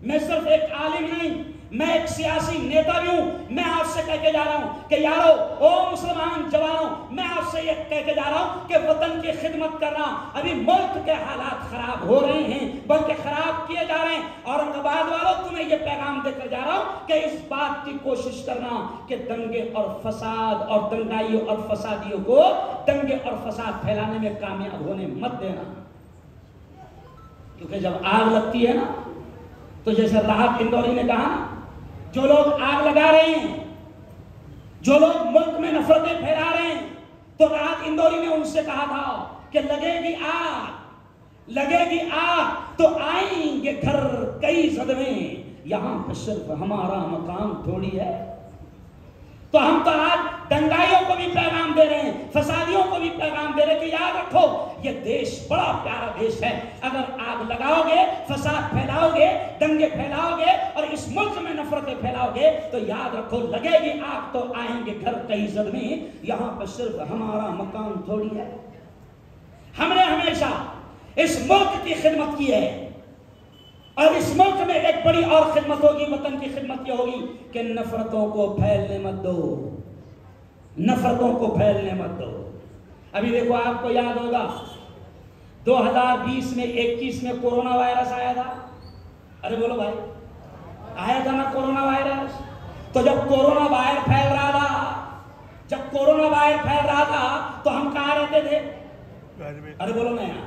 میں صرف ایک عالم نہیں، میں ایک سیاسی نیتا بھی ہوں۔ میں آپ سے کہہ کے جا رہا ہوں کہ یارو، او مسلمان جوانوں، میں آپ سے یہ کہہ کے جا رہا ہوں کہ وطن کی خدمت کرنا۔ ابھی ملک کے حالات خراب ہو رہے ہیں، بلکہ خراب کیے جا رہے ہیں۔ اورنگ آباد والوں، تمہیں یہ پیغام دے کر جا رہا ہوں کہ اس بات کی کوشش کرنا کہ دنگے اور فساد اور دنگائیوں اور فسادیوں کو، دنگے اور فساد پھیلانے میں کامیاب ہونے مت دینا، کیونکہ جب آگ لگتی ہے نا تو جیسے راحت اندوری نے کہا نا، جو لوگ آگ لگا رہے ہیں، جو لوگ ملک میں نفرتیں پھیلا رہے ہیں، تو راحت اندوری نے ان سے کہا تھا کہ لگے گی آگ لگے گی آگ تو آئیں گے گھر کئی صدمے، یہاں پہ صرف ہمارا مقام تھوڑی ہے۔ تو ہم تو آج دنگائیوں کو بھی پیغام دے رہے ہیں، فسادیوں کو بھی پیغام دے رہے ہیں کہ یاد رکھو یہ دیش بڑا پیارا دیش ہے، اگر آگ لگاؤ گے، فساد پھیلاؤ گے، دنگے پھیلاؤ گے اور اس ملک میں نفرتیں پھیلاؤ گے تو یاد رکھو لگے گی آگ تو آئیں گے گھر کئی صدمے، یہاں پر صرف ہمارا مقام تھوڑی ہے۔ ہم نے ہمیشہ اس ملک کی خدمت کی ہے، اور اس ملک میں ایک بڑی اور خدمت ہوگی، وطن کی خدمت یہ ہوگی کہ نفرتوں کو پھیلنے مت دو، نفرتوں کو پھیلنے مت دو۔ ابھی دیکھو آپ کو یاد ہوگا 2020 میں 21 میں کورونا وائرس آیا تھا، ارے بولو بھائی، آیا تھا نا کورونا وائرس؟ تو جب کورونا وائرس پھیل رہا تھا تو ہم کہاں رہتے تھے؟ ارے بولو نا یار،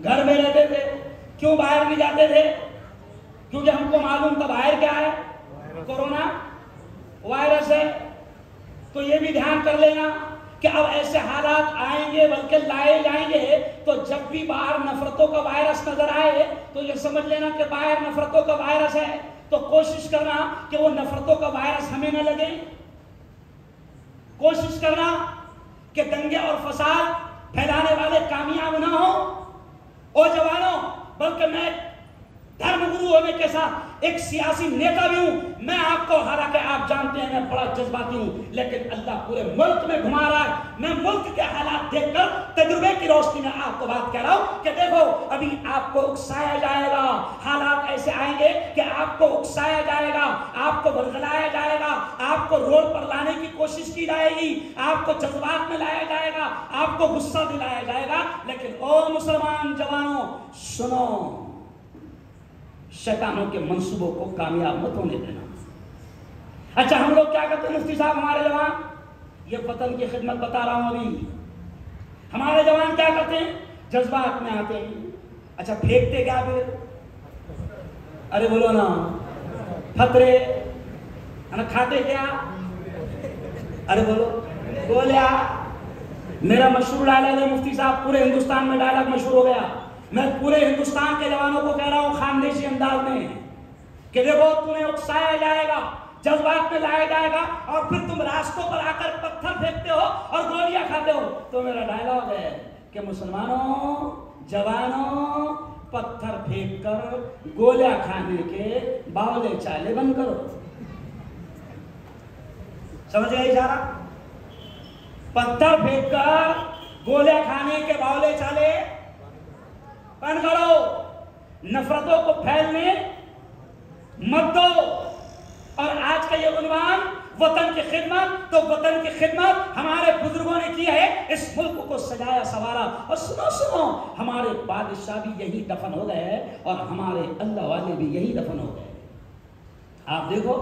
گھر میں رہتے تھے۔ کیوں باہر نہیں جاتے تھے؟ کیونکہ ہم کو معلوم تھا باہر کیا ہے؟ کورونا وائرس ہے۔ تو یہ بھی دھیان کر لینا کہ اب ایسے حالات آئیں گے بلکہ لائے جائیں گے، تو جب بھی باہر نفرتوں کا وائرس نظر آئے تو یہ سمجھ لینا کہ باہر نفرتوں کا وائرس ہے، تو کوشش کرنا کہ وہ نفرتوں کا وائرس ہمیں نہ لگے، کوشش کرنا کہ دنگے اور فساد پھیلانے والے کامیاب نہ ہوں۔ او جوانوں، بلکہ میں دھرم گرو ہونے کے ساتھ ایک سیاسی نیتا بھی ہوں، میں آپ کو، حالانکہ آپ جانتے ہیں میں بڑا جذباتی ہوں، لیکن اللہ پورے ملک میں گھما رہا ہے۔ میں ملک کے حالات دیکھ کر تجربے کی روشنی میں آپ کو بات کہہ رہا ہوں کہ دیکھو ابھی آپ کو اکسایا جائے گا، حالات ایسے آئیں گے کہ آپ کو اکسایا جائے گا، آپ کو ورغلایا جائے گا، آپ کو روڈ پر لانے کی کوشش کی جائے گی، آپ کو جذبات میں لایا جائے گا، آپ کو غصہ دلایا جائے گا، لیکن او مسلمان جوانوں سنو، شیطانوں کے منصوبوں کو کامیاب مت ہونے دینا۔ اچھا ہم لوگ کیا کرتے ہیں مفتی صاحب، ہمارے جوان، یہ وطن کی خدمت بتا رہا ہوں ابھی، ہمارے جوان کیا کرتے ہیں؟ جذبات میں آتے ہیں، اچھا پھینکتے کیا پھر؟ ارے بولو نا، پھترے، کھاتے کیا؟ ارے بولو، گولیا۔ میرا مشہور ڈائلاگ ہے مفتی صاحب، پورے ہندوستان میں ڈائلاگ مشہور ہو گیا، میں پورے ہندوستان کے جوانوں کو کہہ رہا ہوں خاندیشی انداز میں کہ دیکھو تمہیں اکسایا جائے گا، جذبات میں لایا جائے گا، اور پھر تم راستوں پر آ کر پتھر پھینکتے ہو اور گولیاں کھاتے ہو۔ تو میرا ڈائلاگ ہے کہ مسلمانوں، جوانوں، پتھر پھینک کر گولیاں کھانے کے باولے چالے بند کرو۔ سمجھ گئے اشارہ؟ پتھر پھینک کر گولیاں کھانے کے باولے چالے بند کرو، نفرتوں کو پھیلنے مت دو۔ اور آج کا یہ عنوان وطن کی خدمت، تو وطن کی خدمت ہمارے بزرگوں نے کی ہے، اس ملک کو سجایا سوارا۔ اور سنو، ہمارے بادشاہ بھی یہی دفن ہو گئے اور ہمارے اللہ والے بھی یہی دفن ہو گئے۔ آپ دیکھو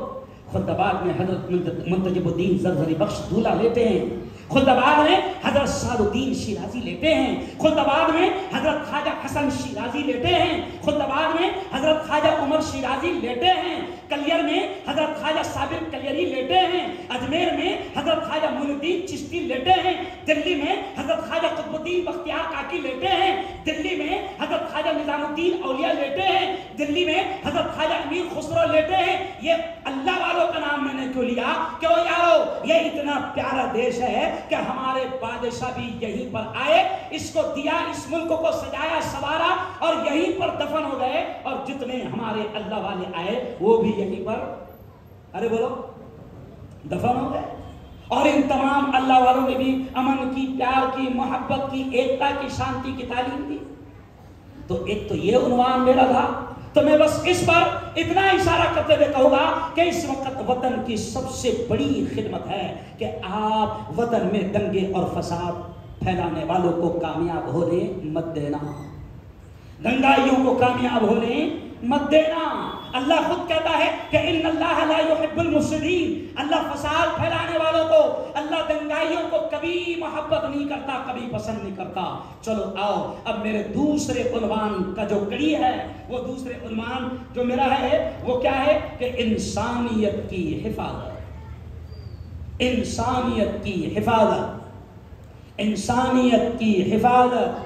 خطبات میں حضرت منتجب الدین زرزری بخش دولہ لیتے ہیں، خطبات میں حضرت سعد الدین شیرازی لیتے ہیں، خطبات میں حضرت خواجہ حسن شیرازی لیتے ہیں، خطبات میں حضرت خواجہ عمر شیرازی لیتے ہیں، کلیر میں حضرت خواجہ صابر کلیری لیتے ہیں، اجمیر میں حضرت خواجہ معین الدین چشتی لیتے ہیں، دلی میں حضرت خواجہ قطب الدین بختیار کاکی لیتے ہیں، دلی میں حضرت خواجہ نظام الدین اولیاء لیتے ہیں، دلی میں حضرت خواجہ امیر خسرو لیتے ہیں۔ یہ اللہ والوں کا نام میں نے کیوں لیا کہ وہ یارو یہ اتنا پیارا دیش ہے کہ ہمارے بادشاہ بھی یہیں پر آئے، اس کو دیا، اس ملک کو سجایا سوارا اور یہیں پر دفن ہو گئے، اور جتنے ہمارے اللہ والے آئے وہ بھی یہیں پر، ارے بولو، دفن ہو گئے۔ اور ان تمام اللہ والوں نے بھی امن کی، پیار کی، محبت کی، ایکتا کی، شانتی کی تعلیم دی۔ تو ایک تو یہ عنوان میرا تھا، تو میں بس اس پر اتنا اشارہ کرتے ہوئے کہوں گا کہ اس وقت وطن کی سب سے بڑی خدمت ہے کہ آپ وطن میں دنگے اور فساد پھیلانے والوں کو کامیاب ہونے مت دینا، دنگائیوں کو کامیاب ہونے مت دینا۔ اللہ خود کہتا ہے کہ ان اللہ لا يحب المفسدین، اللہ فساد پھیلانے والوں کو، اللہ دنگائیوں کو کبھی محبت نہیں کرتا، کبھی پسند نہیں کرتا۔ چلو آؤ اب میرے دوسرے عنوان کا جو کڑی ہے، وہ دوسرے عنوان جو میرا ہے وہ کیا ہے کہ انسانیت کی حفاظت، انسانیت کی حفاظت، انسانیت کی حفاظت۔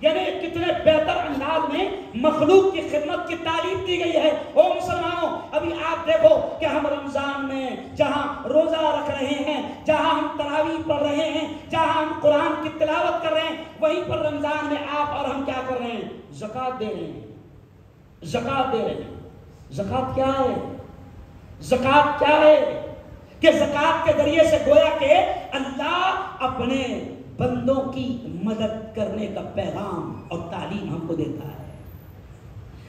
یعنی کتنے بہتر انداز میں مخلوق کی خدمت کی تعلیم دی گئی ہے۔ او مسلمانوں، ابھی آپ دیکھو کہ ہم رمضان میں جہاں روزہ رکھ رہے ہیں، جہاں ہم تراویح پڑھ رہے ہیں، جہاں ہم قرآن کی تلاوت کر رہے ہیں، وہیں پر رمضان میں آپ اور ہم کیا کر رہے ہیں؟ زکوٰۃ دے رہے ہیں، زکوٰۃ دے رہے ہیں۔ زکوٰۃ کیا ہے؟ زکوٰۃ کیا ہے؟ کہ زکوٰۃ کے ذریعے سے گویا کہ اللہ اپنے بندوں کی مدد کرنے کا پیغام اور تعلیم ہم کو دیتا ہے۔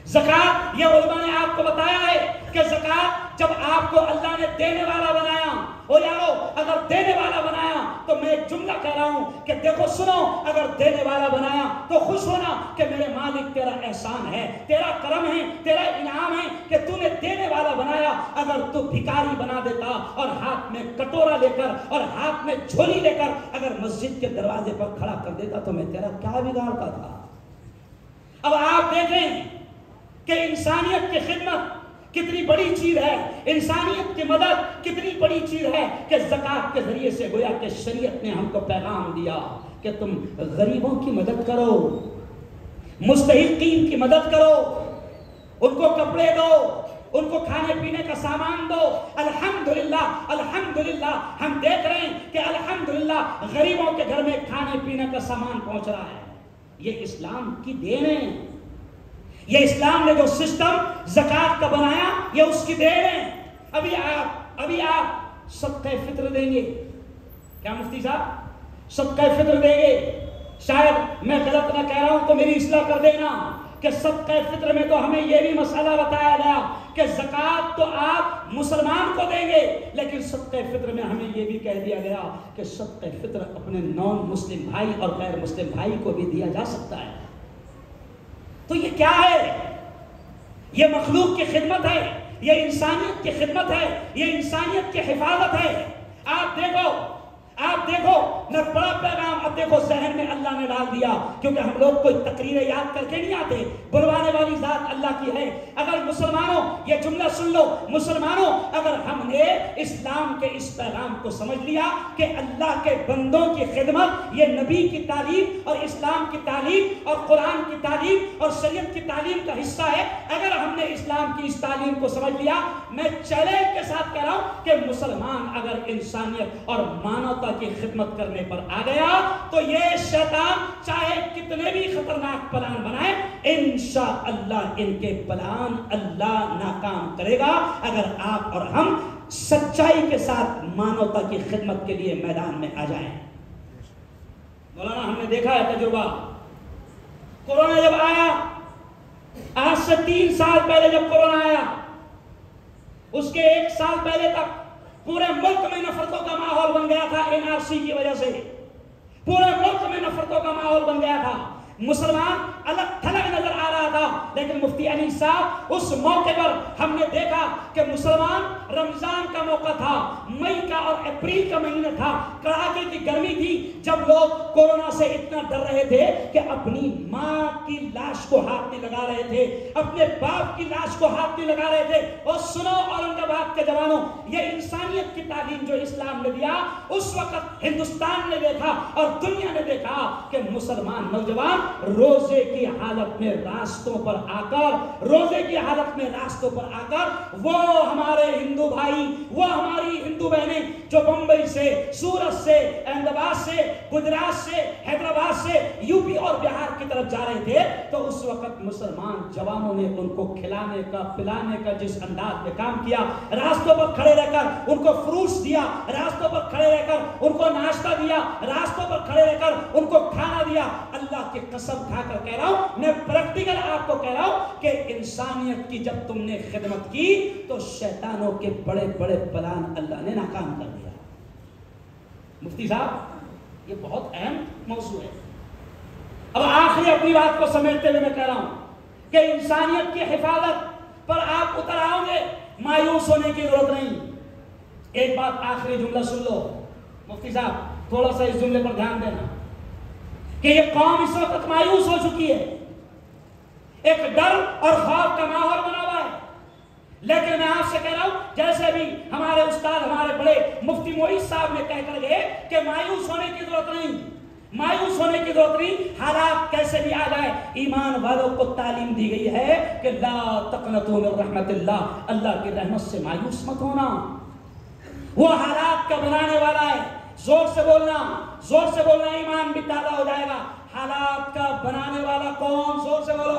زکوٰۃ، یہ علماء نے آپ کو بتایا ہے کہ زکوٰۃ جب آپ کو اللہ نے دینے والا بنایا، او یارو اگر دینے والا بنایا تو میں ایک جملہ کہہ رہا ہوں کہ دیکھو سنو، اگر دینے والا بنایا تو خوش ہونا کہ میرے مالک تیرا احسان ہے، تیرا کرم ہے، تیرا انعام ہے کہ تو نے دینے والا بنایا۔ اگر تو بھکاری بنا دیتا اور ہاتھ میں کٹورا لے کر اور ہاتھ میں جھولی لے کر اگر مسجد کے دروازے پر کھڑا کر دیتا تو میں تیرا کیا بگاڑتا تھا؟ اب آپ دیکھیں کہ انسانیت کی خدمت کتنی بڑی چیز ہے، انسانیت کی مدد کتنی بڑی چیز ہے کہ زکوٰۃ کے ذریعے سے گویا کہ شریعت نے ہم کو پیغام دیا کہ تم غریبوں کی مدد کرو، مستحقین کی مدد کرو، ان کو کپڑے دو، ان کو کھانے پینے کا سامان دو۔ الحمدللہ الحمدللہ ہم دیکھ رہے ہیں کہ الحمدللہ غریبوں کے گھر میں کھانے پینے کا سامان پہنچ رہا ہے۔ یہ اسلام کی دین ہے، یہ اسلام نے جو سسٹم زکوٰۃ کا بنایا یہ اس کی دین ہے۔ ابھی آپ صدقہ فطر دیں گے کیا مفتی صاحب؟ صدقہ فطر دیں گے، شاید میں غلط نہ کہہ رہا ہوں تو میری اصلاح کر دینا کہ صدقہ فطر میں تو ہمیں یہ بھی مسئلہ بتایا گیا کہ زکوٰۃ تو آپ مسلمان کو دیں گے، لیکن صدقہ فطر میں ہمیں یہ بھی کہہ دیا گیا کہ صدقہ فطر اپنے نان مسلم بھائی اور غیر مسلم بھائی کو بھی دیا جا سکتا ہے۔ تو یہ کیا ہے؟ یہ مخلوق کی خدمت ہے، یہ انسانیت کی خدمت ہے، یہ انسانیت کی حفاظت ہے۔ آپ دیکھو نہ بڑا پیغام اب دیکھو ذہن میں اللہ نے ڈال دیا، کیونکہ ہم لوگ کوئی تقریریں یاد کر کے نہیں آتے، بلوانے والی ذات اللہ کی ہے۔ اگر مسلمانوں یہ جملہ سن لو، مسلمانوں اگر ہم نے اسلام کے اس پیغام کو سمجھ لیا کہ اللہ کے بندوں کی خدمت یہ نبی کی تعلیم اور اسلام کی تعلیم اور قرآن کی تعلیم اور شریعت کی تعلیم کا حصہ ہے، اگر ہم نے اسلام کی اس تعلیم کو سمجھ لیا، میں چیلنج کے ساتھ کہہ رہا ہوں کہ مسلمان اگر انسانیت اور مانوتا کی خدمت کرنے پر آ گیا تو یہ شیطان چاہے کتنے بھی خطرناک پلان بنائے، انشاءاللہ ان کے پلان اللہ ناکام کرے گا اگر آپ اور ہم سچائی کے ساتھ مانوتا کی خدمت کے لیے میدان میں آ جائیں۔ مولانا ہم نے دیکھا ہے تجربہ، کورونا جب آیا، آج سے 3 سال پہلے جب کورونا آیا، اس کے 1 سال پہلے تک پورے ملک میں نفرتوں کا ماحول بن گیا تھا۔ NRC کی وجہ سے پورے ملک میں نفرتوں کا ماحول بن گیا تھا، مسلمان الگ تھلگ نظر آ رہا تھا۔ لیکن مفتی علی صاحب اس موقع پر ہم نے دیکھا کہ مسلمان، رمضان کا موقع تھا، مئی کا اور اپریل کا مہینہ تھا، کڑاکے کی گرمی تھی، جب لوگ کورونا سے اتنا ڈر رہے تھے کہ اپنی ماں کی لاش کو ہاتھ نہیں لگا رہے تھے، اپنے باپ کی لاش کو ہاتھ نہیں لگا رہے تھے۔ اور سنو اورنگ آباد کے جوانوں، یہ انسانیت کی تعلیم جو اسلام نے دیا، اس وقت ہندوستان نے دیکھا اور دنیا نے دیکھا کہ مسلمان نوجوان روزے کی حالت میں راستوں پر آ کر، روزے کی حالت میں راستوں پر آ کر وہ ہمارے ہندو بھائی، وہ ہماری ہندو بہنیں جو بمبئی سے، سورت سے، احمد آباد سے، گجرات سے، حیدرآباد سے، یو پی اور بہار کی طرف جا رہے تھے، تو اس وقت مسلمان جوانوں نے ان کو کھلانے کا پلانے کا جس انداز میں کام کیا، راستوں پر کھڑے رہ کر ان کو فروٹس دیا، راستوں پر کھڑے رہ کر ان کو ناشتہ دیا، راستوں پر کھڑے رہ کر ان کو کھانا دیا۔ اللہ کی قسم کھا کر کہہ رہا ہوں، میں پریکٹیکل آپ کو کہہ رہا ہوں کہ انسانیت کی جب تم نے خدمت کی تو شیطانوں کے بڑے بڑے پلان اللہ نے ناکام کر دیا۔ مفتی صاحب یہ بہت اہم موضوع ہے۔ اب آخری اپنی بات کو سمیٹتے ہوئے میں کہہ رہا ہوں کہ انسانیت کی حفاظت پر آپ اتر آؤ گے، مایوس ہونے کی ضرورت نہیں۔ ایک بات آخری جملہ سن لو مفتی صاحب، تھوڑا سا اس جملے پر دھیان دینا کہ یہ قوم اس وقت مایوس ہو چکی ہے، ایک ڈر اور خوف کا ماحول بنا ہوا ہے۔ لیکن میں آپ سے کہہ رہا ہوں، جیسے بھی ہمارے استاد، ہمارے بڑے مفتی معیز صاحب نے کہہ کر گئے کہ مایوس ہونے کی ضرورت نہیں، مایوس ہونے کی ضرورت نہیں، حالات کیسے بھی آ جائے، ایمان والوں کو تعلیم دی گئی ہے کہ لا تقنطوا من رحمت اللہ، اللہ کی رحمت سے مایوس مت ہونا، وہ حالات کا بنانے والا ہے۔ زور سے بولنا ایمان بھی تازہ ہو جائے گا۔ حالات کا بنانے والا کون؟ زور سے بولو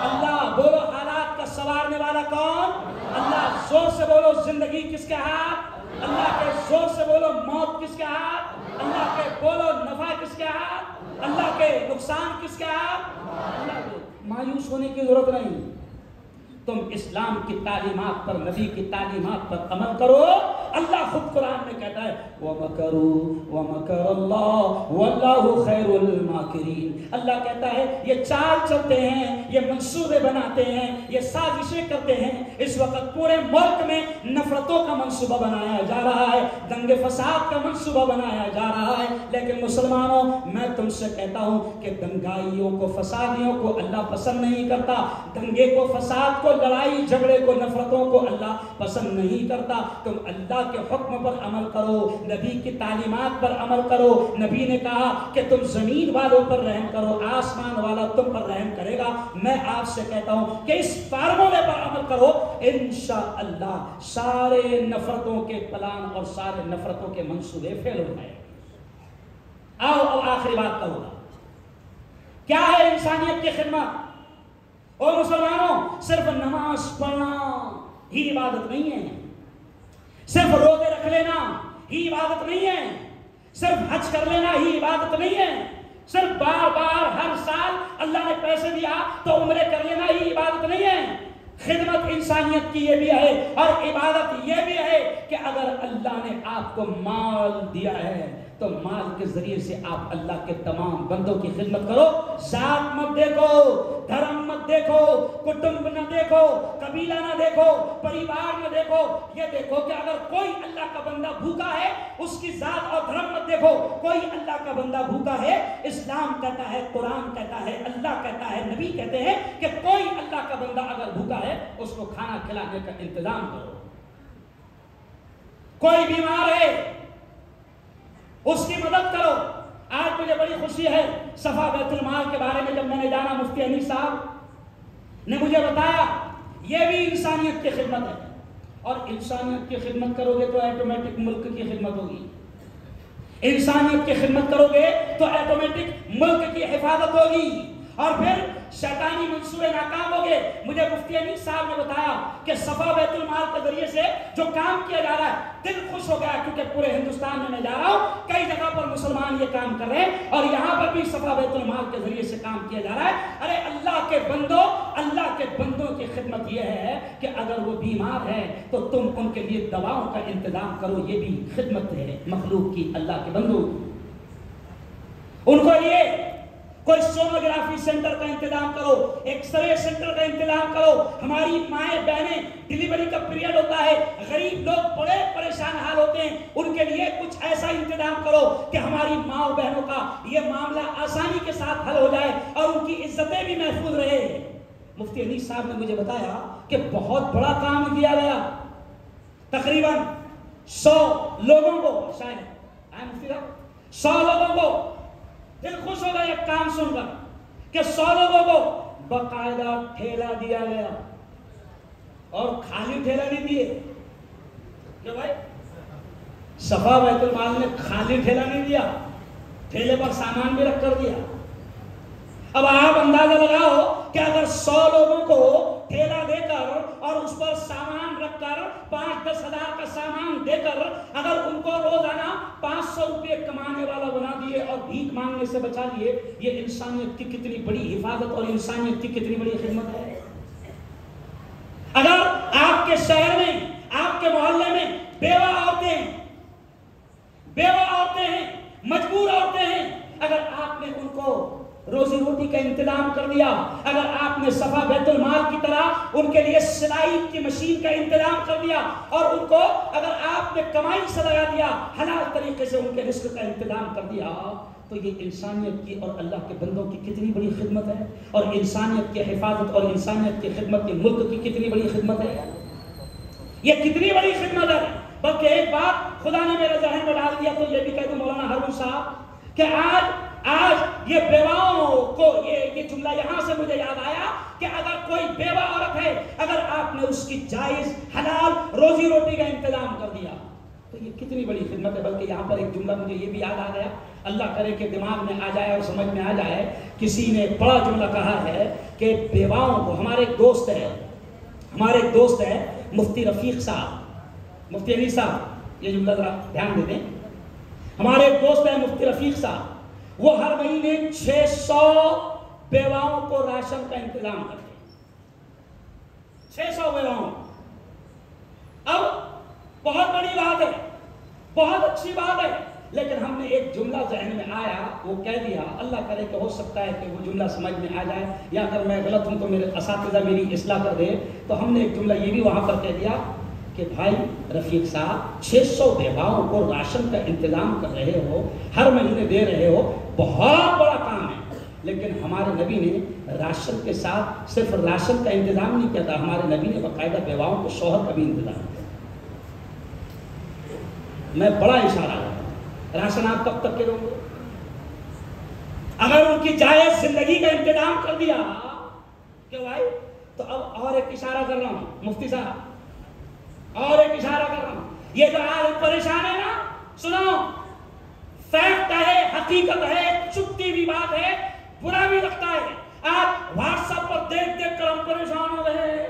اللہ۔ بولو حالات کا سنوارنے والا کون؟ اللہ۔ زور سے بولو زندگی کس کے ہاتھ؟ اللہ کے۔ زور سے بولو موت کس کے ہاتھ؟ اللہ کے۔ بولو نفع کس کے ہاتھ؟ اللہ کے۔ نقصان کس کے ہاتھ؟ اللہ کے۔ مایوس ہونے کی ضرورت نہیں، تم اسلام کی تعلیمات پر، نبی کی تعلیمات پر عمل کرو۔ اللہ خود قرآن میں کہتا ہے وَمَكَرُوا وَمَكَرَ اللَّهُ وَاللَّهُ خَيْرُ الْمَاكِرِينَ۔ اللہ کہتا ہے یہ چال چلتے ہیں، یہ منصوبے بناتے ہیں، یہ سازشیں کرتے ہیں۔ اس وقت پورے ملک میں نفرتوں کا منصوبہ بنایا جا رہا ہے، دنگے فساد کا منصوبہ بنایا جا رہا ہے، لیکن مسلمانوں میں تم سے کہتا ہوں کہ دنگائیوں کو، فسادیوں کو اللہ پسند نہیں کرتا۔ دنگے کو، فساد کو، لڑائی جھگڑے کو، نفرتوں کو اللہ پسند نہیں کرتا۔ تم اللہ کے حکم پر عمل کرو، نبی کی تعلیمات پر عمل کرو۔ نبی نے کہا کہ تم زمین والوں پر رحم کرو، آسمان والا تم پر رحم کرے گا۔ میں آپ سے کہتا ہوں کہ اس فارمولے پر عمل کرو، انشاءاللہ سارے نفرتوں کے پلان اور سارے نفرتوں کے منصوبے فیل ہو جائیں۔ آؤ آخری بات کہوں گا، کیا ہے انسانیت کی خدمت؟ اور مسلمانوں، صرف نماز پڑھنا ہی عبادت نہیں ہے، صرف روزے رکھ لینا ہی عبادت نہیں ہے، صرف حج کر لینا ہی عبادت نہیں ہے، صرف بار بار ہر سال اللہ نے پیسے دیا تو عمرے کر لینا ہی عبادت نہیں ہے۔ خدمت انسانیت کی یہ بھی ہے، اور عبادت یہ بھی ہے کہ اگر اللہ نے آپ کو مال دیا ہے تو مال کے ذریعے سے آپ اللہ کے تمام بندوں کی خدمت کرو۔ ذات مت دیکھو، دھرم مت دیکھو، کٹمب نہ دیکھو، قبیلہ نہ دیکھو، پریوار نہ دیکھو، یہ دیکھو کہ اگر کوئی اللہ کا بندہ بھوکا ہے، اس کی ذات اور دھرم مت دیکھو، کوئی اللہ کا بندہ بھوکا ہے، اسلام کہتا ہے، قرآن کہتا ہے، اللہ کہتا ہے، نبی کہتے ہیں کہ کوئی اللہ کا بندہ اگر بھوکا ہے اس کو کھانا کھلانے کا انتظام کرو۔ کوئی بیمار ہے اس کی مدد کرو۔ آج مجھے بڑی خوشی ہے، صفا بیت المال کے بارے میں جب میں نے جانا، مفتی انیس صاحب نے مجھے بتایا یہ بھی انسانیت کی خدمت ہے، اور انسانیت کی خدمت کرو گے تو آٹومیٹک ملک کی خدمت ہوگی، انسانیت کی خدمت کرو گے تو آٹومیٹک ملک کی حفاظت ہوگی، اور پھر شیطانی منصوبے ناکام ہو گئے۔ مجھے مفتی انیس صاحب نے بتایا کہ صفا بیت المال کے ذریعے سے جو کام کیا جا رہا ہے، دل خوش ہو گیا، کیونکہ پورے ہندوستان میں جا رہا ہوں، کئی جگہ پر مسلمان یہ کام کر رہے ہیں، اور یہاں پر بھی صفا بیت المال کے ذریعے سے کام کیا جا رہا ہے۔ ارے اللہ کے بندوں کی خدمت یہ ہے کہ اگر وہ بیمار ہے تو تم ان کے لیے دواؤں کا انتظام کرو، یہ بھی خدمت ہے مخلوق کی، اللہ کے بندوں کی۔ ان کو یہ کوئی سونوگرافی سینٹر کا انتظام کرو، ایکس رے سینٹر کا انتظام کرو۔ ہماری مائیں بہنیں ڈیلیوری کا پیریڈ ہوتا ہے، غریب لوگ بڑے پریشان حال ہوتے ہیں، ان کے لیے کچھ ایسا انتظام کرو کہ ہماری ماں بہنوں کا یہ معاملہ آسانی کے ساتھ حل ہو جائے اور ان کی عزتیں بھی محفوظ رہے۔ مفتی انیس صاحب نے مجھے بتایا کہ بہت بڑا کام دیا گیا، تقریباً 100 لوگوں کو، شاید 100 لوگوں کو دل خوش ہو گیا ایک کام سن کر کہ 100 لوگوں کو باقاعدہ ٹھیلا دیا گیا، اور خالی ٹھیلا نہیں دیے کہ بھائی صفا بیت المال نے خالی ٹھیلا نہیں دیا، ٹھیلے پر سامان بھی رکھ کر دیا۔ اب آپ اندازہ لگاؤ کہ اگر 100 لوگوں کو ٹھیلا دے کر اور اس پر سامان رکھ کر 5-10 ہزار کا سامان دے کر اگر ان کو روزانہ 500 روپے کمانے والا بنا دیے اور بھیک مانگنے سے بچا لیے، یہ انسانیت کی کتنی بڑی حفاظت اور انسانیت کی کتنی بڑی خدمت ہے۔ اگر آپ کے شہر میں، آپ کے محلے میں بیوہ عورتیں ہیں، مجبور عورتیں ہیں، اگر آپ نے ان کو روزی روٹی کا انتظام کر دیا، اگر آپ نے صفا بیت المال کی طرح ان کے لیے سلائی کی مشین کا انتظام کر دیا، اور ان کو اگر آپ نے کمائی سے لگا دیا، حلال طریقے سے ان کے رزق کا انتظام کر دیا، تو یہ انسانیت کی اور اللہ کے بندوں کی کتنی بڑی خدمت ہے، اور انسانیت کی حفاظت اور انسانیت کی خدمت کی ملک کی کتنی بڑی خدمت ہے، یہ کتنی بڑی خدمت ہے۔ بلکہ ایک بات خدا نے میرے ذہن میں ڈال دیا تو یہ بھی کہہ دوں مولانا ہارون صاحب کہ آج یہ بیواؤں کو یہ جملہ یہاں سے مجھے یاد آیا کہ اگر کوئی بیوہ عورت ہے، اگر آپ نے اس کی جائز حلال روزی روٹی کا انتظام کر دیا تو یہ کتنی بڑی خدمت ہے۔ بلکہ یہاں پر ایک جملہ مجھے یہ بھی یاد آ گیا، اللہ کرے کہ دماغ میں آ جائے اور سمجھ میں آ جائے، کسی نے بڑا جملہ کہا ہے کہ بیواؤں کو، ہمارے ایک دوست ہے مفتی رفیق صاحب، مفتی علی صاحب، یہ جملہ ذرا دھیان دے دیں، ہمارے ایک دوست ہے مفتی رفیق صاحب، وہ ہر مہینے 600 بیواؤں کو راشن کا انتظام کرتے ہیں، 600 بیواؤں۔ اب بہت بڑی بات ہے، بہت اچھی بات ہے، لیکن ہم نے ایک جملہ ذہن میں آیا، وہ کہہ دیا، اللہ کرے کہ ہو سکتا ہے کہ وہ جملہ سمجھ میں آ جائے، یا اگر میں غلط ہوں تو میرے اساتذہ میری اصلاح کر دے، تو ہم نے ایک جملہ یہ بھی وہاں پر کہہ دیا کہ بھائی رفیق صاحب 600 بیواؤں کو راشن کا انتظام کر رہے ہو، ہر مہینے دے رہے ہو، بہت بڑا کام ہے، لیکن ہمارے نبی نے راشن کے ساتھ صرف راشن کا انتظام نہیں کیا تھا، ہمارے نبی نے باقاعدہ بیواؤں کو شوہر کا بھی انتظام کیا۔ میں بڑا اشارہ ہے، راشن آپ کب تک کے دوں گے؟ اگر ان کی جائز زندگی کا انتظام کر دیا کہ بھائی، تو اب اور ایک اشارہ کر رہا ہوں مفتی صاحب، اور ایک اشارہ کر رہا ہوں، یہ جو آج پریشان ہے نا، سنو، فیکٹ ہے، حقیقت ہے، چھپتی بھی بات ہے، برا بھی لگتا ہے، آج واٹس ایپ پر دیکھ دیکھ کر ہم پریشان ہو رہے ہیں۔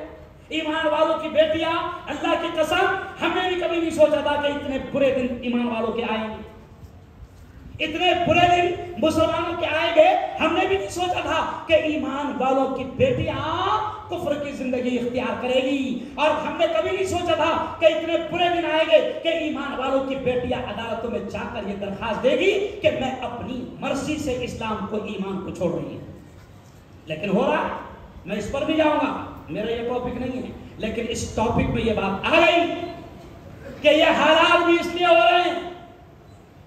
ایمان والوں کی بیٹیاں، اللہ کی قسم، ہم نے بھی کبھی نہیں سوچا تھا کہ اتنے برے دن ایمان والوں کے آئیں گے، اتنے برے دن مسلمانوں کے آئیں گے، ہم نے بھی نہیں سوچا تھا کہ ایمان والوں کی بیٹیاں کفر کی زندگی اختیار کرے گی، اور ہم نے کبھی نہیں سوچا تھا کہ اتنے برے دن آئیں گے کہ ایمان والوں کی بیٹیاں عدالتوں میں جا کر یہ درخواست دے گی کہ میں اپنی مرضی سے اسلام کو، ایمان کو چھوڑ رہی ہوں۔ لیکن ہو رہا ہے، میں اس پر بھی جاؤں گا، میرا یہ ٹاپک نہیں ہے، لیکن اس ٹاپک میں یہ بات آ گئی کہ یہ حالات بھی اس لیے ہو رہے ہیں۔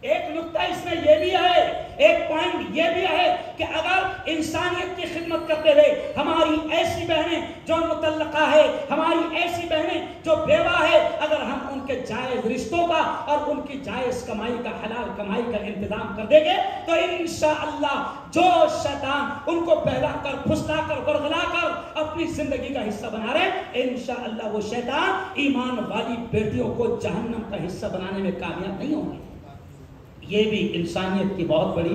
ایک نقطہ اس میں یہ بھی ہے، ایک پوائنٹ یہ بھی ہے کہ اگر انسانیت کی خدمت کرتے ہوئے ہماری ایسی بہنیں جو مطلقہ ہے، ہماری ایسی بہنیں جو بیوہ ہے، اگر ہم ان کے جائز رشتوں کا اور ان کی جائز کمائی کا، حلال کمائی کا انتظام کر دیں گے، تو انشاءاللہ جو شیطان ان کو بہلا کر، پھسلا کر، ورغلا کر اپنی زندگی کا حصہ بنا رہے، انشاءاللہ وہ شیطان ایمان والی بیٹیوں کو جہنم کا حصہ بنانے میں کامیاب نہیں ہوں گے۔ یہ بھی انسانیت کی بہت بڑی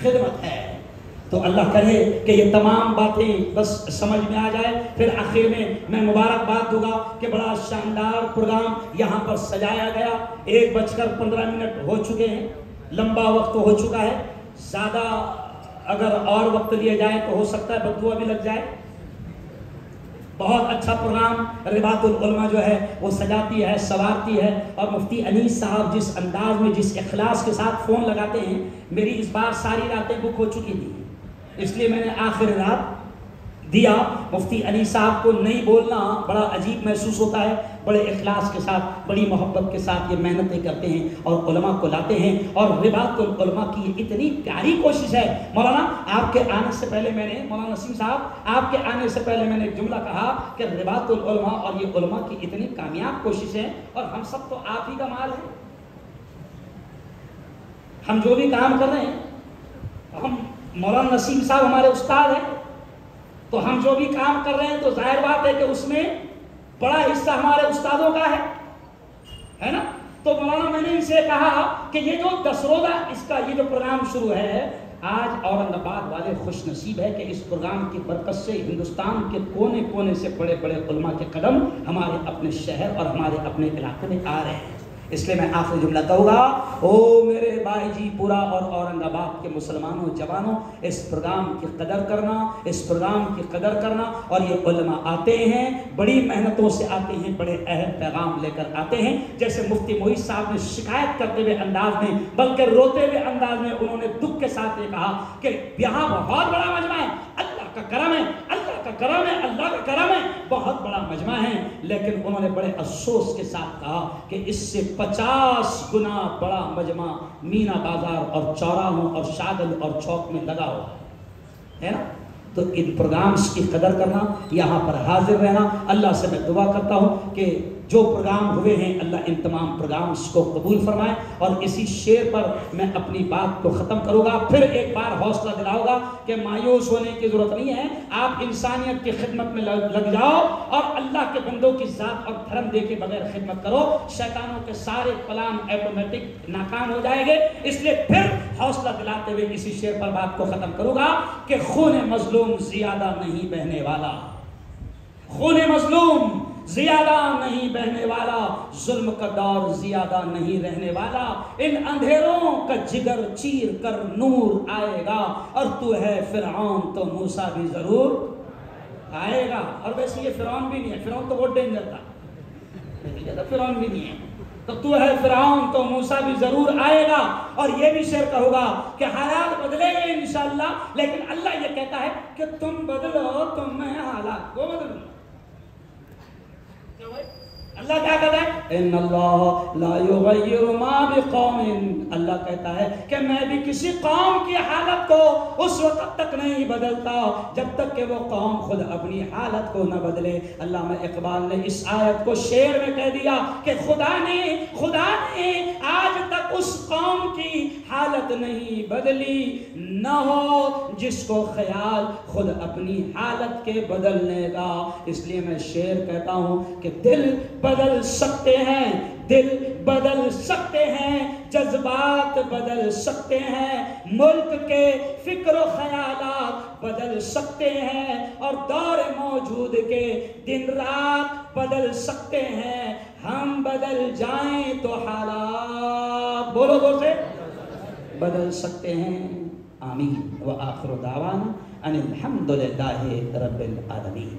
خدمت ہے۔ تو اللہ کرے کہ یہ تمام باتیں بس سمجھ میں آ جائے۔ پھر آخر میں مبارکباد دوں گا کہ بڑا شاندار پروگرام یہاں پر سجایا گیا۔ 1:15 ہو چکے ہیں، لمبا وقت ہو چکا ہے، زیادہ اگر اور وقت لیا جائے تو ہو سکتا ہے بددعا بھی لگ جائے۔ بہت اچھا پروگرام رباط العلماء جو ہے وہ سجاتی ہے، سوارتی ہے، اور مفتی انیس صاحب جس انداز میں، جس اخلاص کے ساتھ فون لگاتے ہیں، میری اس بار ساری راتیں بک ہو چکی تھی، اس لیے میں نے آخر رات دیا۔ مفتی علی صاحب کو نہیں بولنا بڑا عجیب محسوس ہوتا ہے، بڑے اخلاص کے ساتھ، بڑی محبت کے ساتھ یہ محنتیں کرتے ہیں اور علماء کو لاتے ہیں، اور رباط العلماء کی اتنی پیاری کوشش ہے۔ مولانا آپ کے آنے سے پہلے میں نے، مولانا نسیم صاحب آپ کے آنے سے پہلے میں نے ایک جملہ کہا کہ رباط العلماء اور یہ علماء کی اتنی کامیاب کوشش ہے، اور ہم سب تو آپ ہی کا مال ہے۔ ہم جو بھی کام کر رہے ہیں، ہم مولانا نسیم صاحب ہمارے استاد ہیں، تو ہم جو بھی کام کر رہے ہیں تو ظاہر بات ہے کہ اس میں بڑا حصہ ہمارے استادوں کا ہے نا۔ تو مولانا میں نے ان سے کہا کہ یہ جو 10 روزہ اس کا یہ جو پروگرام شروع ہے، آج اورنگ آباد والے خوش نصیب ہے کہ اس پروگرام کی برکت سے ہندوستان کے کونے کونے سے بڑے بڑے علماء کے قدم ہمارے اپنے شہر اور ہمارے اپنے علاقے میں آ رہے ہیں۔ اس لیے میں آخری جملہ کہوں گا، او میرے بھائی جی پورا اور اورنگ آباد کے مسلمانوں جوانوں، اس پروگرام کی قدر کرنا، اس پروگرام کی قدر کرنا۔ اور یہ علماء آتے ہیں، بڑی محنتوں سے آتے ہیں، بڑے اہم پیغام لے کر آتے ہیں، جیسے مفتی محیط صاحب نے شکایت کرتے ہوئے انداز میں، بلکہ روتے ہوئے انداز میں انہوں نے دکھ کے ساتھ یہ کہا کہ یہاں بہت بڑا مجمع ہے، اللہ کا کرم ہے، اللہ کا کرم ہے، اللہ کا کرم ہے، بہت بڑا مجمع ہے، لیکن انہوں نے بڑے افسوس کے ساتھ کہا کہ اس سے 50 گنا بڑا مجمع مینا بازار اور چوراہوں اور شاگل اور چوک میں لگا ہوا ہے نا۔ تو ان پروگرامز کی قدر کرنا، یہاں پر حاضر رہنا. اللہ سے میں دعا کرتا ہوں کہ جو پروگرام ہوئے ہیں اللہ ان تمام پروگرامز کو قبول فرمائے. اور اسی شعر پر میں اپنی بات کو ختم کروں گا. پھر ایک بار حوصلہ دلاؤں گا کہ مایوس ہونے کی ضرورت نہیں ہے. آپ انسانیت کی خدمت میں لگ جاؤ اور اللہ کے بندوں کی ذات اور دھرم دیکھے بغیر خدمت کرو. شیطانوں کے سارے پلان آٹومیٹک ناکام ہو جائیں گے. اس لیے پھر حوصلہ دلاتے ہوئے اسی شعر پر بات کو ختم کروں گا کہ خون مظلوم زیادہ نہیں بہنے والا، خون مظلوم زیادہ نہیں بہنے والا، ظلم کا دور زیادہ نہیں رہنے والا. ان اندھیروں کا جگر چیر کر نور آئے گا، اور تو ہے فرعون تو موسیٰ بھی ضرور آئے گا. اور ویسے یہ فرعون بھی نہیں ہے، فرعون تو بہت ڈینجر تھا، فرعون بھی نہیں ہے. تو ہے فرعون تو موسیٰ بھی ضرور آئے گا. اور یہ بھی شعر کہوں گا کہ حالات بدلیں گے انشاءاللہ، لیکن اللہ یہ کہتا ہے کہ تم بدلو تو میں حالات کو بدلوں. اللہ کیا کہتا ہے؟ ان اللہ لا یغیر ما بقوم، اللہ کہتا ہے کہ میں بھی کسی قوم کی حالت کو اس وقت تک نہیں بدلتا جب تک کہ وہ قوم خود اپنی حالت کو نہ بدلے. علامہ اقبال نے اس آیت کو شعر میں کہہ دیا کہ خدا نے آج تک اس قوم کی حالت نہیں بدلی، نہ ہو جس کو خیال خود اپنی حالت کے بدلنے کا. اس لیے میں شعر کہتا ہوں کہ دل بدل سکتے ہیں، دل بدل سکتے ہیں، جذبات بدل سکتے ہیں، ملک کے فکر و خیالات بدل سکتے ہیں، اور دور موجود کے دن رات بدل سکتے ہیں. ہم بدل جائیں تو حالات بولو دو سے بدل سکتے ہیں. آمین. وآخر دعوانا ان الحمدللہ رب العالمین.